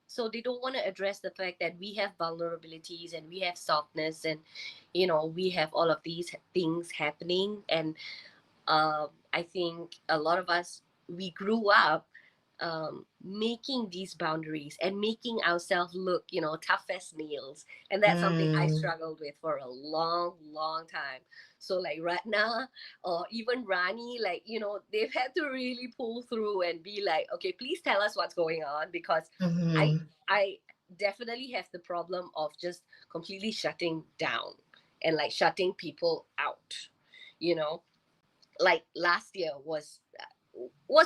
so they don't want to address the fact that we have vulnerabilities and we have softness, and we have all of these things happening. And I think a lot of us, we grew up making these boundaries and making ourselves look, tough as nails. And that's something I mm, struggled with for a long, long time. So like Ratna or even Rani, like, they've had to really pull through and be like, okay, please tell us what's going on, because I mm-hmm, I definitely have the problem of just completely shutting down and like shutting people out, you know like last year was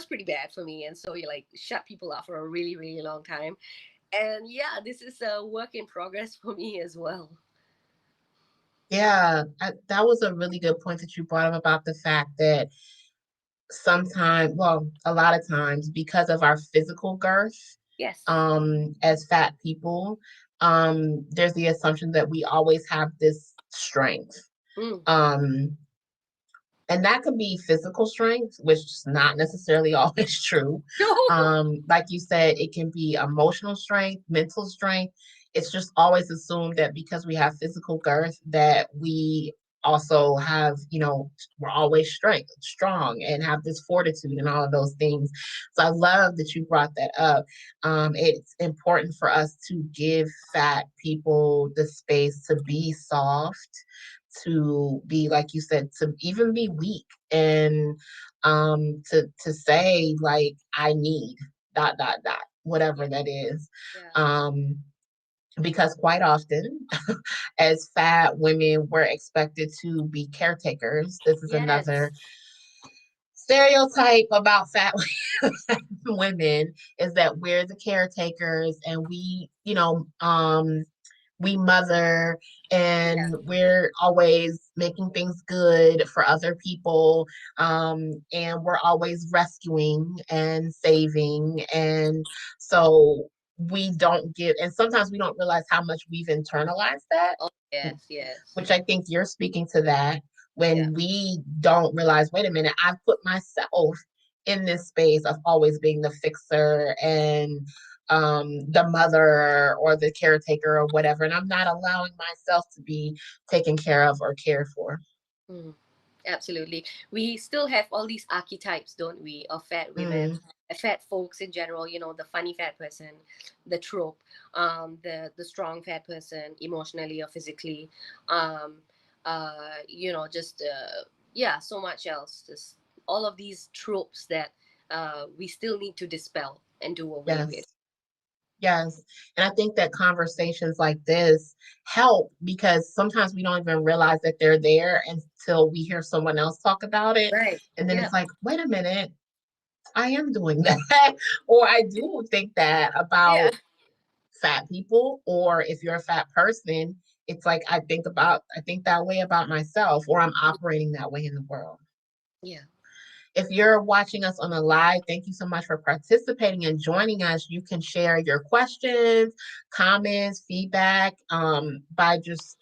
pretty bad for me, and so you like shut people out for a really, really long time. And yeah, this is a work in progress for me as well. yeah, that was a really good point that you brought up about the fact that sometimes, well, a lot of times, because of our physical girth, Yes. as fat people, there's the assumption that we always have this strength. Mm. Um, and that could be physical strength, which is not necessarily always true. No. Like you said, it can be emotional strength, mental strength. It's just always assumed that because we have physical girth, that we also have, we're always strong and have this fortitude and all of those things. So I love that you brought that up. It's important for us to give fat people the space to be soft, to be like you said, to even be weak, and to say like I need dot whatever Yeah. that is. Yeah. um because quite often as fat women we're expected to be caretakers. This is another Yes. stereotype about fat women, is that we're the caretakers and we mother Yeah. and we're always making things good for other people, and we're always rescuing and saving, and so we don't give, and sometimes we don't realize how much we've internalized that, Oh, yes, yes. which I think you're speaking to that, Yeah. when we don't realize, wait a minute, I've put myself in this space of always being the fixer and the mother or the caretaker or whatever. And I'm not allowing myself to be taken care of or cared for. Mm, absolutely. We still have all these archetypes, don't we, of fat women, Mm, fat folks in general, you know, the funny fat person, the trope, the strong fat person, emotionally or physically, um, you know, just, yeah, so much else. Just all of these tropes that we still need to dispel and do away with. yes. Yes. And I think that conversations like this help because sometimes we don't even realize that they're there until we hear someone else talk about it. Right. And then it's Yeah. like, wait a minute, I am doing that. Or I do think that Yeah. about fat people. Or if you're a fat person, it's like I think that way about myself, or I'm operating that way in the world. Yeah. If you're watching us on the live, thank you so much for participating and joining us. You can share your questions, comments, feedback by just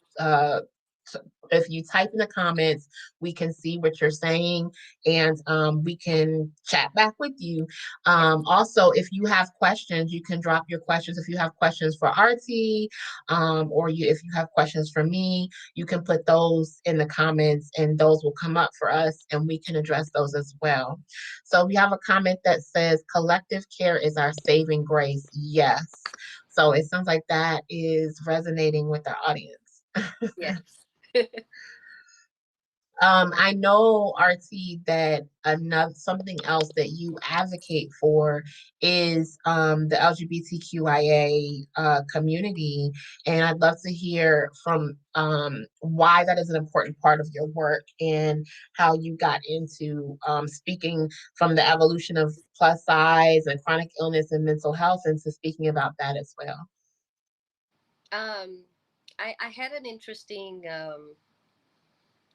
if you type in the comments, we can see what you're saying and we can chat back with you. Yeah. Also, if you have questions, you can drop your questions. If you have questions for Aarti, or if you have questions for me, you can put those in the comments and those will come up for us and we can address those as well. So we have a comment that says collective care is our saving grace. Yes. So it sounds like that is resonating with our audience. Yes. I know, RT, that another something else that you advocate for is the LGBTQIA community, and I'd love to hear from why that is an important part of your work and how you got into speaking from the evolution of plus size and chronic illness and mental health into speaking about that as well. um, I had an interesting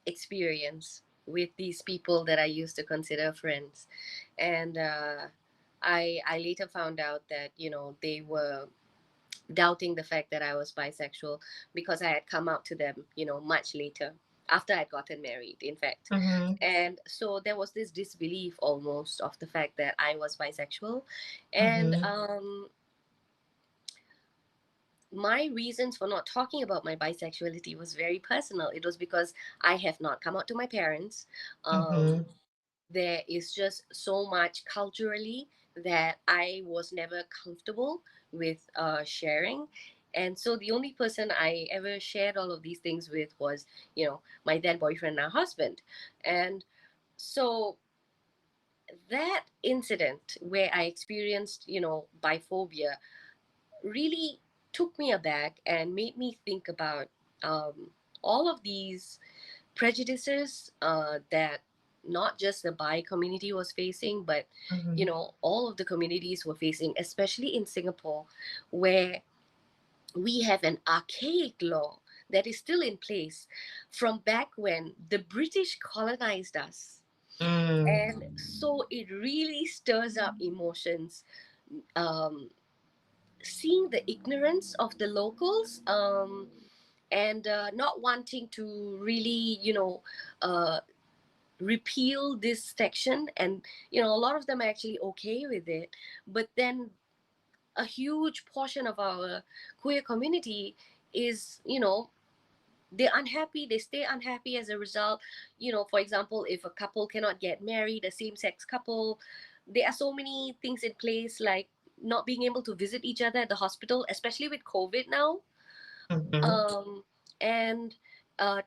experience with these people that I used to consider friends, and I later found out that they were doubting the fact that I was bisexual because I had come out to them much later after I'd gotten married, in fact. Mm-hmm. And so there was this disbelief almost of the fact that I was bisexual, and Mm-hmm. my reasons for not talking about my bisexuality was very personal. It was because I have not come out to my parents. Um, Mm-hmm. there is just so much culturally that I was never comfortable with sharing. And so the only person I ever shared all of these things with was, my then boyfriend, now husband. And so that incident where I experienced, biphobia really took me aback and made me think about all of these prejudices that not just the bi community was facing, but Mm-hmm. all of the communities were facing, especially in Singapore, where we have an archaic law that is still in place from back when the British colonized us. Mm. And so it really stirs up emotions. Um, Seeing the ignorance of the locals, and not wanting to really uh, repeal this section, and a lot of them are actually okay with it, but then a huge portion of our queer community is they're unhappy, they stay unhappy as a result. For example, if a couple cannot get married, a same-sex couple, there are so many things in place, like not being able to visit each other at the hospital, especially with COVID now. Mhm, And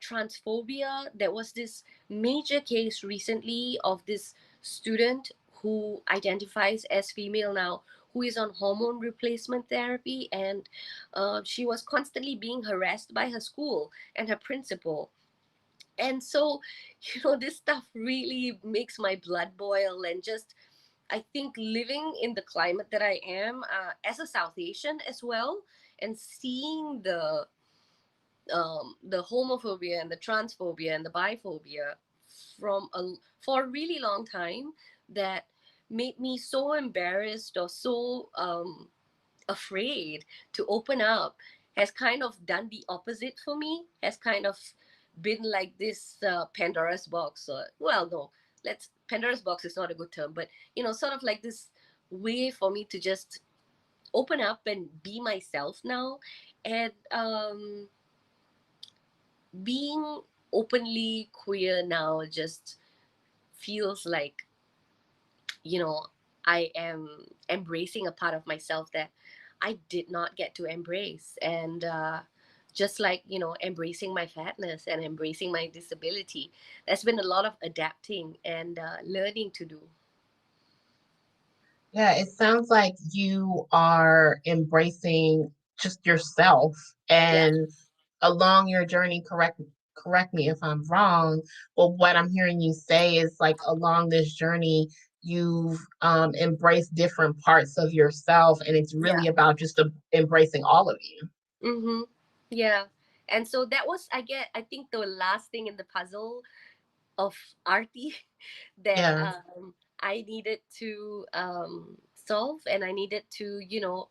transphobia. There was this major case recently of this student who identifies as female now, who is on hormone replacement therapy, and she was constantly being harassed by her school and her principal. And so, this stuff really makes my blood boil. And just, I think, living in the climate that I am, as a South Asian as well, and seeing the homophobia and the transphobia and the biphobia for a really long time, that made me so embarrassed or so afraid to open up, has kind of done the opposite for me, has kind of been like this Pandora's box. Well, no, let's Pandora's box is not a good term, but sort of like this way for me to just open up and be myself now. And being openly queer now just feels like, you know, I am embracing a part of myself that I did not get to embrace. And just like, embracing my fatness and embracing my disability, there's been a lot of adapting and learning to do. Yeah, it sounds like you are embracing just yourself, Yeah. and along your journey, correct me if I'm wrong, but what I'm hearing you say is like along this journey you've embraced different parts of yourself, and it's Yeah. really about just embracing all of you. Mm-hmm. Yeah. And so that was, I think, the last thing in the puzzle of Aarti that Yeah. I needed to solve, and I needed to,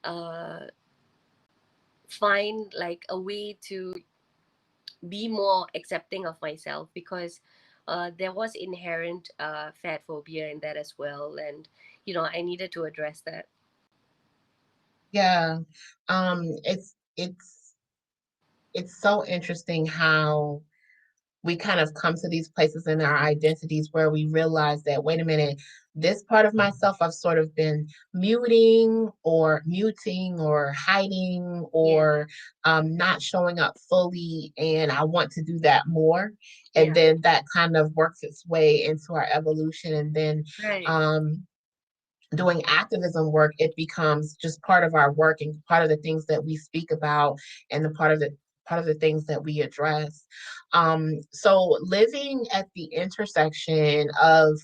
uh, find like a way to be more accepting of myself, because there was inherent fat phobia in that as well. And, I needed to address that. Yeah. It's it's so interesting how we kind of come to these places in our identities where we realize that, wait a minute, this part of myself I've sort of been muting or hiding Yeah. or not showing up fully, and I want to do that more. And Yeah. then that kind of works its way into our evolution. And then Right. um, doing activism work, it becomes just part of our work and part of the things that we speak about, and the part of the things that we address. So living at the intersection of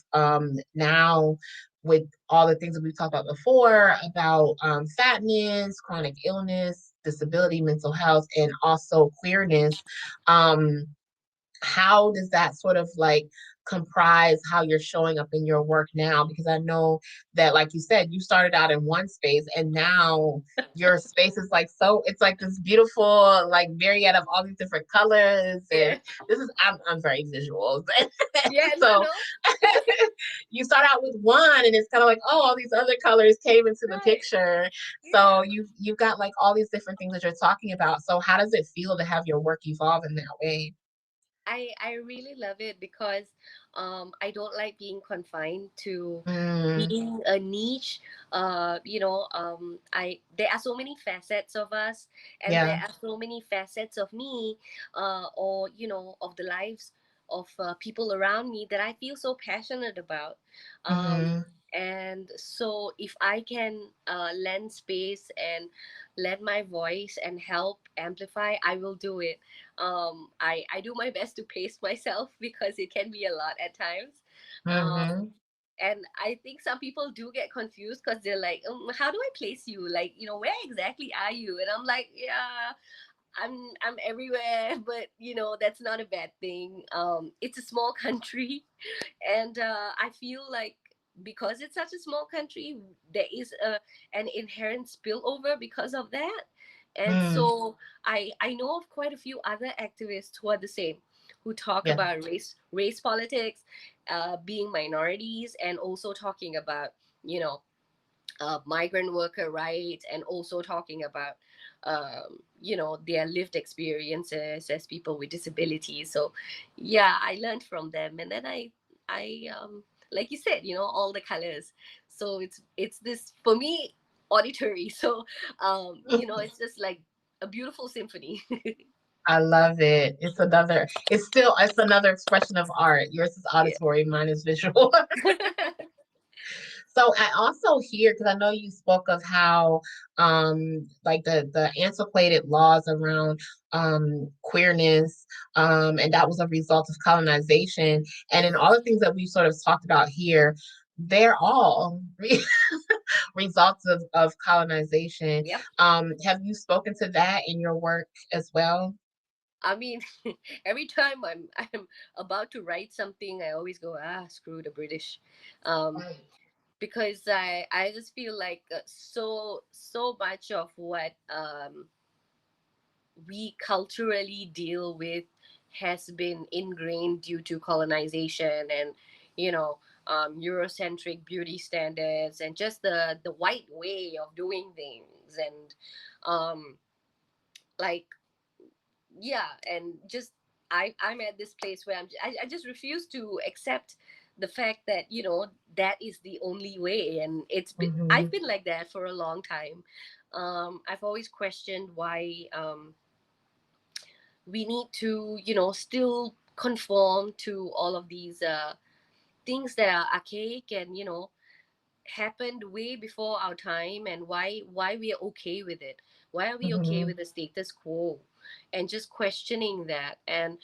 now with all the things that we've talked about before about fatness, chronic illness, disability, mental health, and also queerness. Um, how does that sort of like comprise how you're showing up in your work now? Because I know that, like you said, you started out in one space and now your space is like, so it's like this beautiful like myriad of all these different colors. And Yeah. this is I'm very visual. Yeah. No, So no. you start out with one and it's kind of like, oh, all these other colors came into the Right. picture. So Yeah. you've got like all these different things that you're talking about. So how does it feel to have your work evolve in that way? I really love it because I don't like being confined to Mm, being a niche. I there are so many facets of us, and there yeah. are so many facets of me, or of the lives of people around me that I feel so passionate about. Mm-hmm. And so if I can lend space and lend my voice and help amplify, I will do it. I do my best to pace myself because it can be a lot at times. Um, Mm-hmm. and I think some people do get confused because they're like, how do I place you? Like, where exactly are you? And I'm like, yeah, I'm everywhere, but that's not a bad thing. It's a small country, and I feel like because it's such a small country, there is an inherent spillover because of that. And Mm, so I know of quite a few other activists who are the same, who talk yeah. about race politics, being minorities, and also talking about you know migrant worker rights, and also talking about their lived experiences as people with disabilities. So yeah, I learned from them, and then I like you said, all the colors. So it's this for me auditory. So it's just like a beautiful symphony. I love it. It's another expression of art. Yours is Yeah. auditory, mine is visual. So I also hear, because I know you spoke of how like the antiquated laws around queerness, and that was a result of colonization. And in all the things that we've sort of talked about here, they're all results of colonization. Yep. Have you spoken to that in your work as well? I mean, every time I'm about to write something, I always go, screw the British. Um, Right. because I just feel like so much of what we culturally deal with has been ingrained due to colonization. And you know, Eurocentric beauty standards and just the white way of doing things. And um, like, yeah, and just I'm at this place where I just refuse to accept the fact that, that is the only way. And I've Mm-hmm. been like that for a long time. I've always questioned why we need to, still conform to all of these things that are archaic and, happened way before our time, and why we are okay with it. Why are we okay Mm-hmm. with the status quo? And just questioning that, and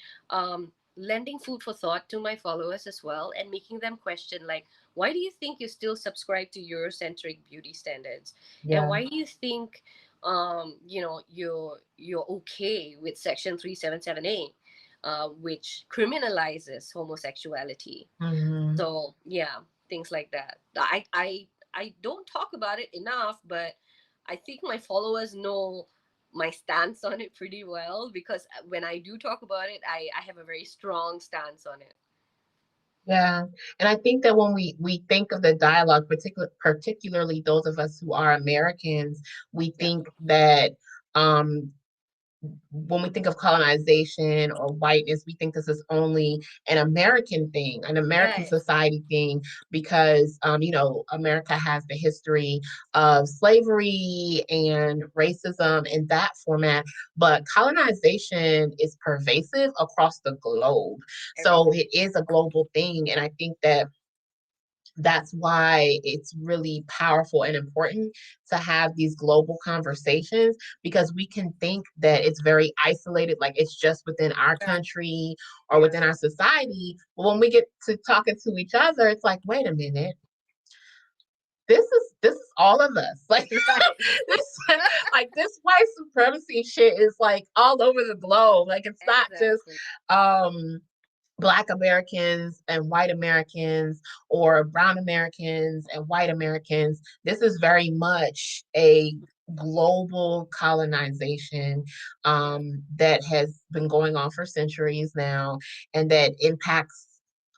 lending food for thought to my followers as well, and making them question, like, why do you think you still subscribe to Eurocentric beauty standards? And Yeah. why do you think you're okay with section 377A, which criminalizes homosexuality? Mm-hmm. So yeah, things like that. I don't talk about it enough, but I think my followers know my stance on it pretty well, because when I do talk about it, I have a very strong stance on it. Yeah, and I think that when we think of the dialogue, particularly those of us who are Americans, we Yeah. think that um when we think of colonization or whiteness, we think this is only an American thing, an American Right. society thing, because, America has the history of slavery and racism in that format. But colonization is pervasive across the globe. So Everywhere. it is a global thing. And I think that that's why it's really powerful and important to have these global conversations, because we can think that it's very isolated, like it's just within our Yeah. country or Yeah. within our society. But when we get to talking to each other, it's like, wait a minute, this is all of us. Like Right. this like this white supremacy shit is like all over the globe. Like it's not just Exactly. um Black Americans and white Americans, or brown Americans and white Americans. This is very much a global colonization Yeah. that has been going on for centuries now, and that impacts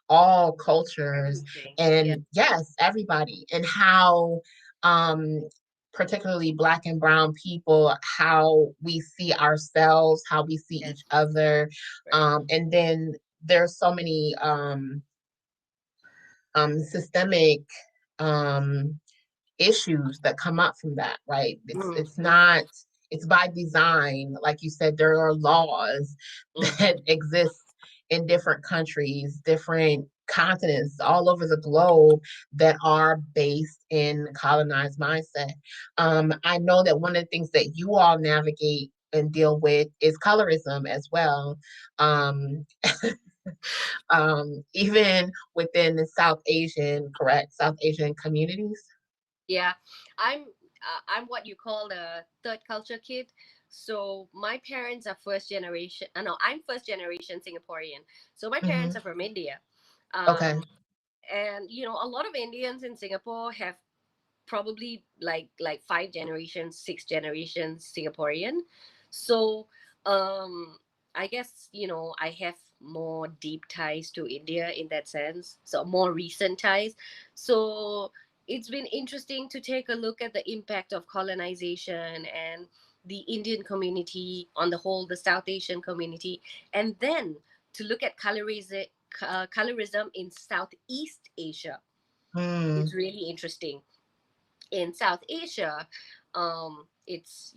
all cultures, Everything. Yeah. and yes, everybody, and how um particularly Black and brown people, how we see ourselves, how we see Yes. each other. Right. And then there's so many systemic um, issues that come up from that, right? It's Mm-hmm. not, it's by design. Like you said, there are laws that Mm-hmm. exist in different countries, different continents all over the globe, that are based in colonized mindset. I know that one of the things that you all navigate and deal with is colorism as well. Um, even within the South Asian, correct? South Asian communities. Yeah, I'm what you call a third culture kid. So my parents are first generation. No, I'm first generation Singaporean. So my parents Hmm. are from India, Okay. and a lot of Indians in Singapore have probably like five generations, six generations Singaporean. So um I guess I have more deep ties to India in that sense, so more recent ties. So it's been interesting to take a look at the impact of colonization and the Indian community on the whole, the South Asian community, and then to look at colorism in Southeast Asia. Mm, It's really interesting. In South Asia, it's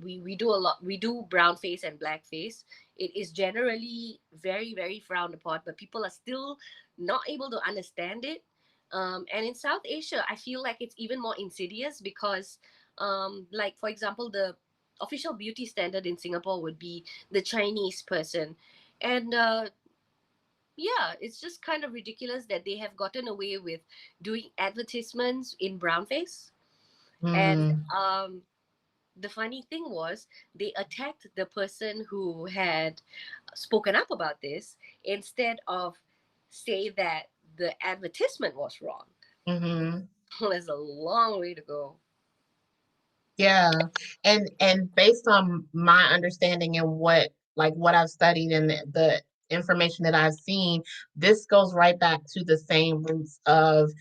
we do a lot. We do brown face and black face. It is generally very very frowned upon, but people are still not able to understand it. And in South Asia, I feel like it's even more insidious because, like for example, the official beauty standard in Singapore would be the Chinese person, and yeah, it's just kind of ridiculous that they have gotten away with doing advertisements in brown face. And mm, the funny thing was, they attacked the person who had spoken up about this instead of say that the advertisement was wrong. hmm. There's a long way to go. Yeah. And based on my understanding and what I've studied, and the information that I've seen, this goes right back to the same roots of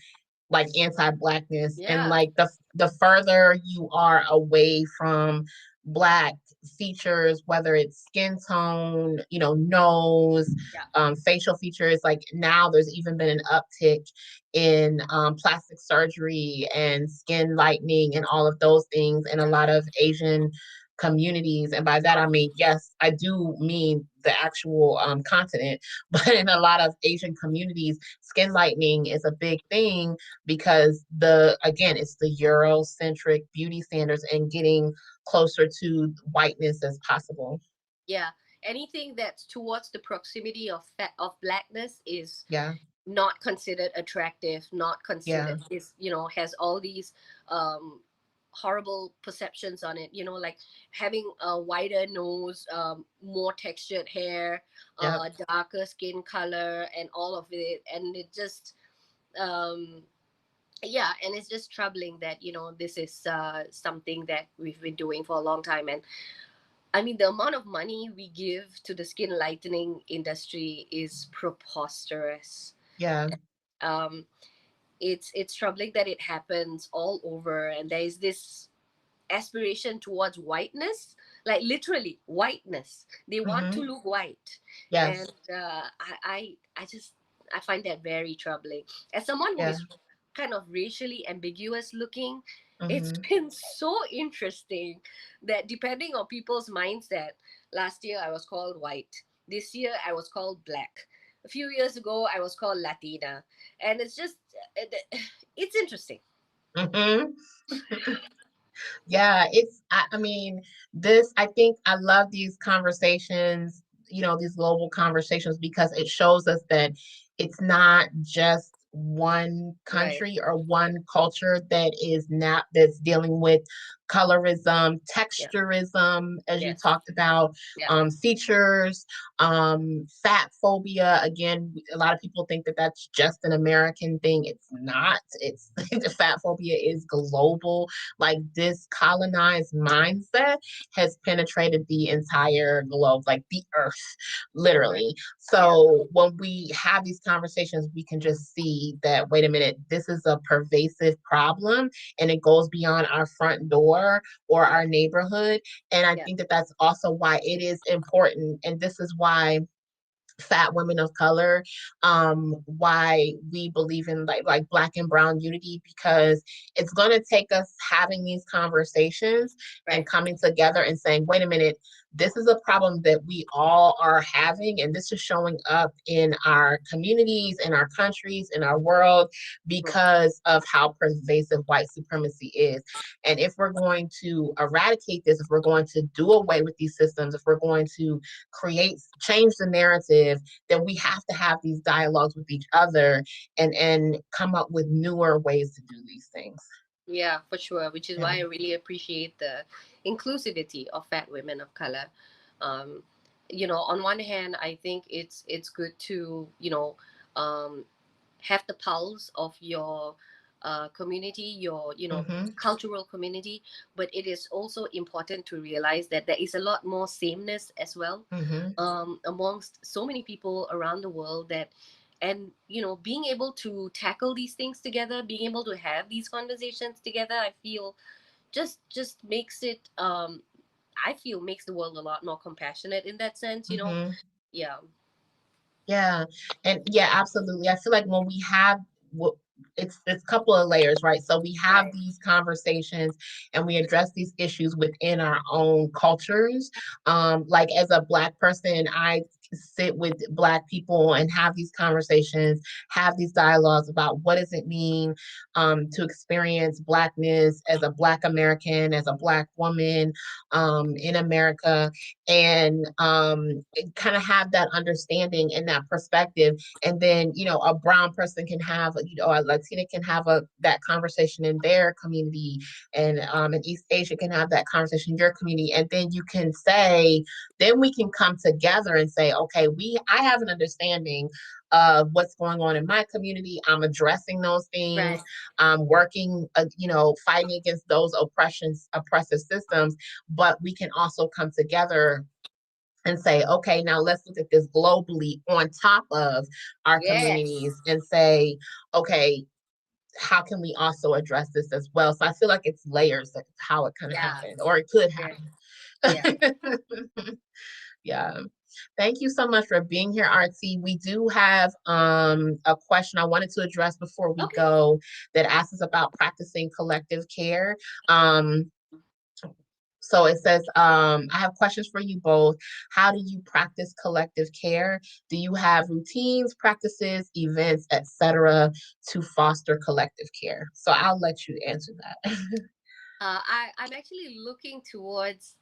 like anti-blackness, and Yeah. like the further you are away from black features, whether it's skin tone, nose, Yeah. facial features, like now there's even been an uptick in plastic surgery and skin lightening and all of those things in a Yeah. lot of Asian communities. And by that I mean, yes, I do mean the actual continent, but in a lot of Asian communities, skin lightening is a big thing because again, it's the Eurocentric beauty standards and getting closer to whiteness as possible. Yeah. Anything that's towards the proximity of blackness is Yeah, not considered attractive, not yeah, considered, is, has all these um horrible perceptions on it, like having a wider nose, more textured hair, yep. darker skin color, and all of it. And it just um yeah, and it's just troubling that, this is something that we've been doing for a long time. And I mean, the amount of money we give to the skin lightening industry is preposterous. Yeah. um it's troubling that it happens all over, and there is this aspiration towards whiteness, like literally whiteness. They want to Mm-hmm. look white. And Yes. I just, I find that very troubling. As someone who Yeah. is kind of racially ambiguous looking, it's Mm-hmm. been so interesting that depending on people's mindset, last year I was called white, this year I was called black, a few years ago I was called Latina. And it's just it's interesting. Mm-hmm. Yeah, I mean, I think I love these conversations, these global conversations, because it shows us that it's not just one Right. country or one culture that's dealing with colorism, Yeah. texturism, as you Yes. talked about, Yeah. features, fat phobia. Again, a lot of people think that that's just an American thing. It's not. It's the fat phobia is global. Like, this colonized mindset has penetrated the entire globe, like the earth, Right. literally. Yeah. So when we have these conversations, we can just see that, wait a minute, this is a pervasive problem and it goes beyond our front door or Yeah. our neighborhood. And I Yeah. think that that's also why it is important. And this is why fat women of color, why we believe in like black and brown unity, because it's going to take us having these conversations and Right. coming together and saying, wait a minute, this is a problem that we all are having, and this is showing up in our communities, in our countries, in our world, Mm. because of how pervasive white supremacy is. And if we're going to eradicate this, if we're going to do away with these systems, if we're going to change the narrative, then we have to have these dialogues with each other and come up with newer ways to do these things. Yeah, for sure. Which is Yeah. why I really appreciate the inclusivity of fat women of color. Um, on one hand, I think it's good to, um, have the pulse of your community, your, Mm-hmm. cultural community. But it is also important to realize that there is a lot more sameness as well, Mm-hmm. amongst so many people around the world. That And being able to tackle these things together, being able to have these conversations together, I feel just makes it, I feel makes the world a lot more compassionate in that sense. Mm-hmm. Yeah. Yeah, and yeah, absolutely. I feel like when we have what it's a couple of layers, right? So we have Right. these conversations and we address these issues within our own cultures. Like, as a Black person, I sit with Black people and have these conversations, have these dialogues about what does it mean to experience Blackness as a Black American, as a Black woman in America, and kind of have that understanding and that perspective. And then, a brown person can have, a Latina can have that conversation in their community, and an East Asia can have that conversation in your community. And then you can say, then we can come together and say, okay, I have an understanding of what's going on in my community. I'm addressing those things. Right. I'm working, fighting against those oppressive systems. But we can also come together and say, okay, now let's look at this globally on top of our Yes. communities and say, okay, how can we also address this as well? So I feel like it's layers of how it kind of Yeah. happened or it could Yeah. Yeah. happen. Yeah. Thank you so much for being here, Artsy. We do have a question I wanted to address before we Okay. go that asks us about practicing collective care. Um, so it says, I have questions for you both. How do you practice collective care? Do you have routines, practices, events, etc., to foster collective care? So I'll let you answer that. I'm actually looking towards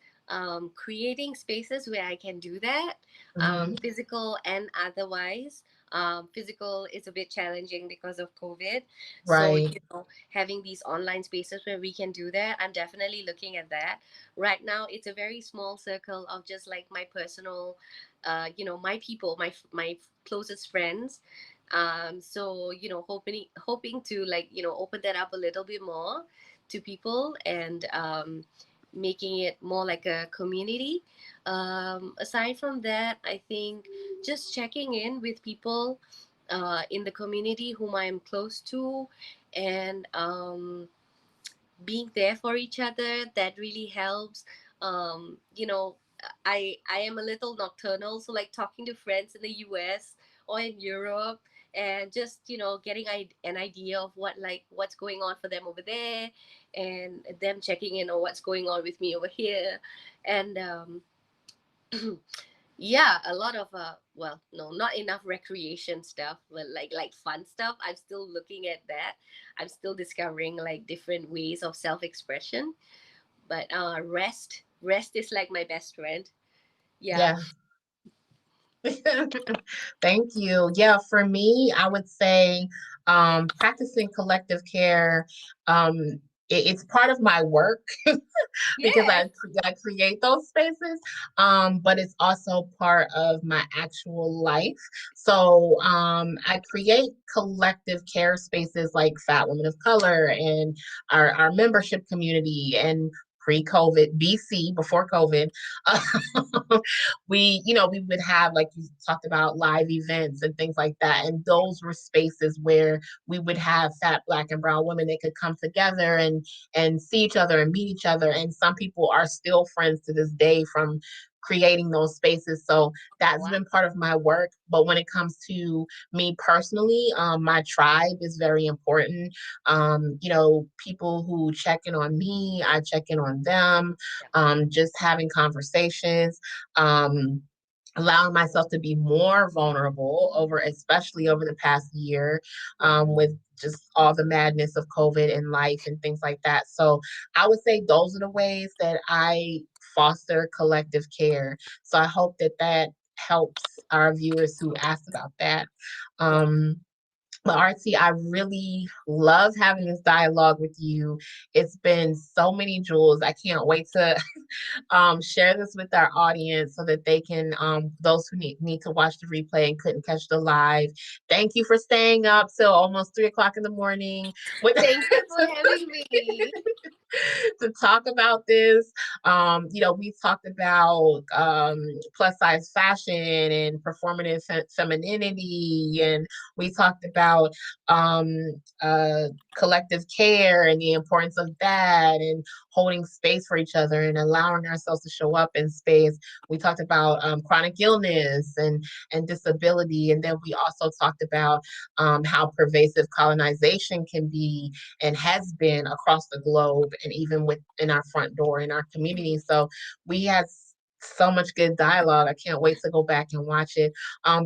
creating spaces where I can do that, Hmm. physical and otherwise. Physical is a bit challenging because of COVID. So, Right. you know, having these online spaces where we can do that, I'm definitely looking at that. Right now, it's a very small circle of just like my personal, my people, my closest friends. So, hoping to like, open that up a little bit more to people and making it more like a community. Aside from that, I think just checking in with people in the community whom I am close to, and being there for each other, that really helps. I am a little nocturnal, so like talking to friends in the US or in Europe, and just getting an idea of what's going on for them over there, and them checking in on what's going on with me over here. And yeah, a lot of well, no, not enough recreation stuff, but like fun stuff. I'm still looking at that. I'm still discovering like different ways of self-expression. But rest is like my best friend. Yeah. Yeah. Thank you. Yeah, for me, I would say practicing collective care, it's part of my work because Yes. I create those spaces, but it's also part of my actual life. So I create collective care spaces like Fat Women of Color and our membership community and pre-COVID, BC, before COVID, we would have, like you talked about, live events and things like that. And those were spaces where we would have fat Black and brown women that could come together and see each other and meet each other. And some people are still friends to this day from creating those spaces. So Oh, that's wow. been part of my work. But when it comes to me personally, my tribe is very important. People who check in on me, I check in on them, Yeah. just having conversations. Um, allowing myself to be more vulnerable especially over the past year, with just all the madness of COVID and life and things like that. So I would say those are the ways that I foster collective care. So I hope that that helps our viewers who asked about that. Yeah. Um, but Artie, I really love having this dialogue with you. It's been so many jewels. I can't wait to share this with our audience so that they can, those who need to watch the replay and couldn't catch the live. Thank you for staying up till almost 3 o'clock in the morning with Thank you for having me. to talk about this. We talked about plus size fashion and performative femininity, and we talked about um, uh, collective care and the importance of that, and holding space for each other and allowing ourselves to show up in space. We talked about chronic illness and disability, and then we also talked about how pervasive colonization can be and has been across the globe and even within our front door in our community. So we had so much good dialogue. I can't wait to go back and watch it.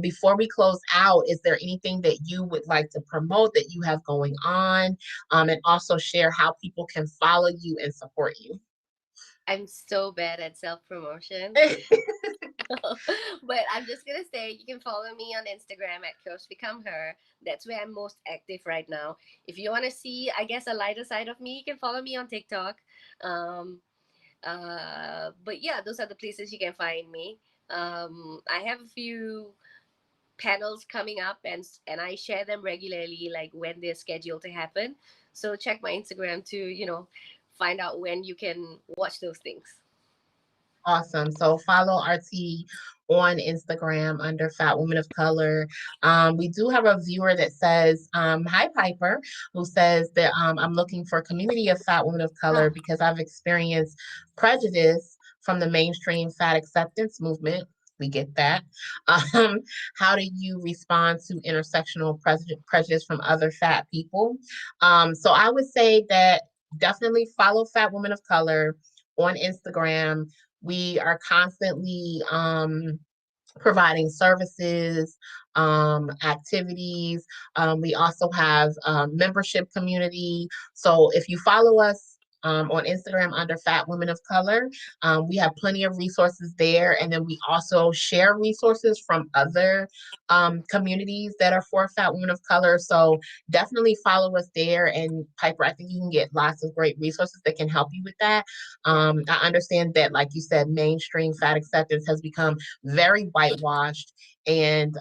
Before we close out, is there anything that you would like to promote that you have going on? And also share how people can follow you and support you. I'm so bad at self promotion. But I'm just gonna say you can follow me on Instagram at Coach Become Her. That's where I'm most active right now. If you wanna see, I guess, a lighter side of me, you can follow me on TikTok. Um, but yeah, those are the places you can find me. I have a few panels coming up, and I share them regularly, like when they're scheduled to happen. So check my Instagram to find out when you can watch those things. Awesome. So follow RT on Instagram under Fat Women of Color. We do have a viewer that says, hi Piper, who says that I'm looking for a community of fat women of color Oh, because I've experienced prejudice from the mainstream fat acceptance movement. We get that. Um, how do you respond to intersectional prejudice from other fat people? So I would say that definitely follow Fat Women of Color on Instagram. We are constantly providing services, activities. We also have membership community. So if you follow us on Instagram under Fat Women of Color, we have plenty of resources there. And then we also share resources from other communities that are for Fat Women of Color. So definitely follow us there. And Piper, I think you can get lots of great resources that can help you with that. yeah, I understand that, like you said, mainstream fat acceptance has become very whitewashed, and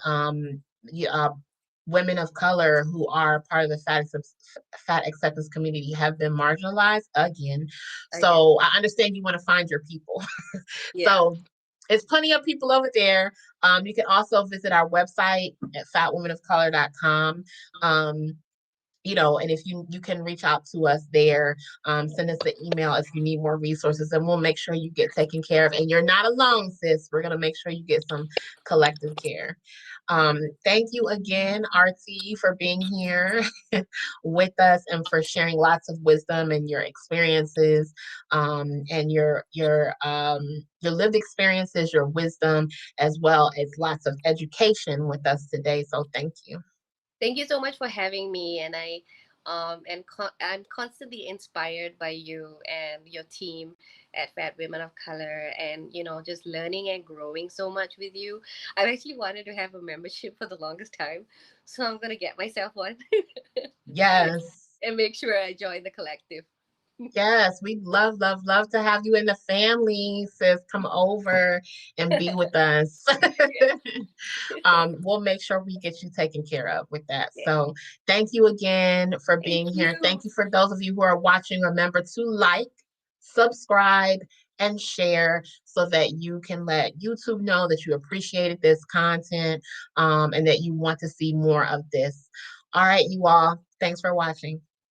women of color who are part of the fat acceptance community have been marginalized again. again. So I understand you want to find your people. Yeah. So it's plenty of people over there. You can also visit our website at fatwomenofcolor.com. And if you can reach out to us there, send us an email if you need more resources, and we'll make sure you get taken care of. And you're not alone, sis. We're gonna make sure you get some collective care. Thank you again, RT, for being here with us and for sharing lots of wisdom and your experiences, and your lived experiences, your wisdom, as well as lots of education with us today. So thank you. Thank you so much for having me, and I'm constantly inspired by you and your team at Fat Women of Color, and just learning and growing so much with you. I've actually wanted to have a membership for the longest time, so I'm gonna get myself one Yes. and make sure I join the collective. Yes, we'd love, love, love to have you in the family, sis. Come over and be with us. We'll make sure we get you taken care of with that. Yeah. So thank you again for Thank being here. you. Thank you for those of you who are watching. Remember to like, subscribe, and share so that you can let YouTube know that you appreciated this content, and that you want to see more of this. All right, you all. Thanks for watching.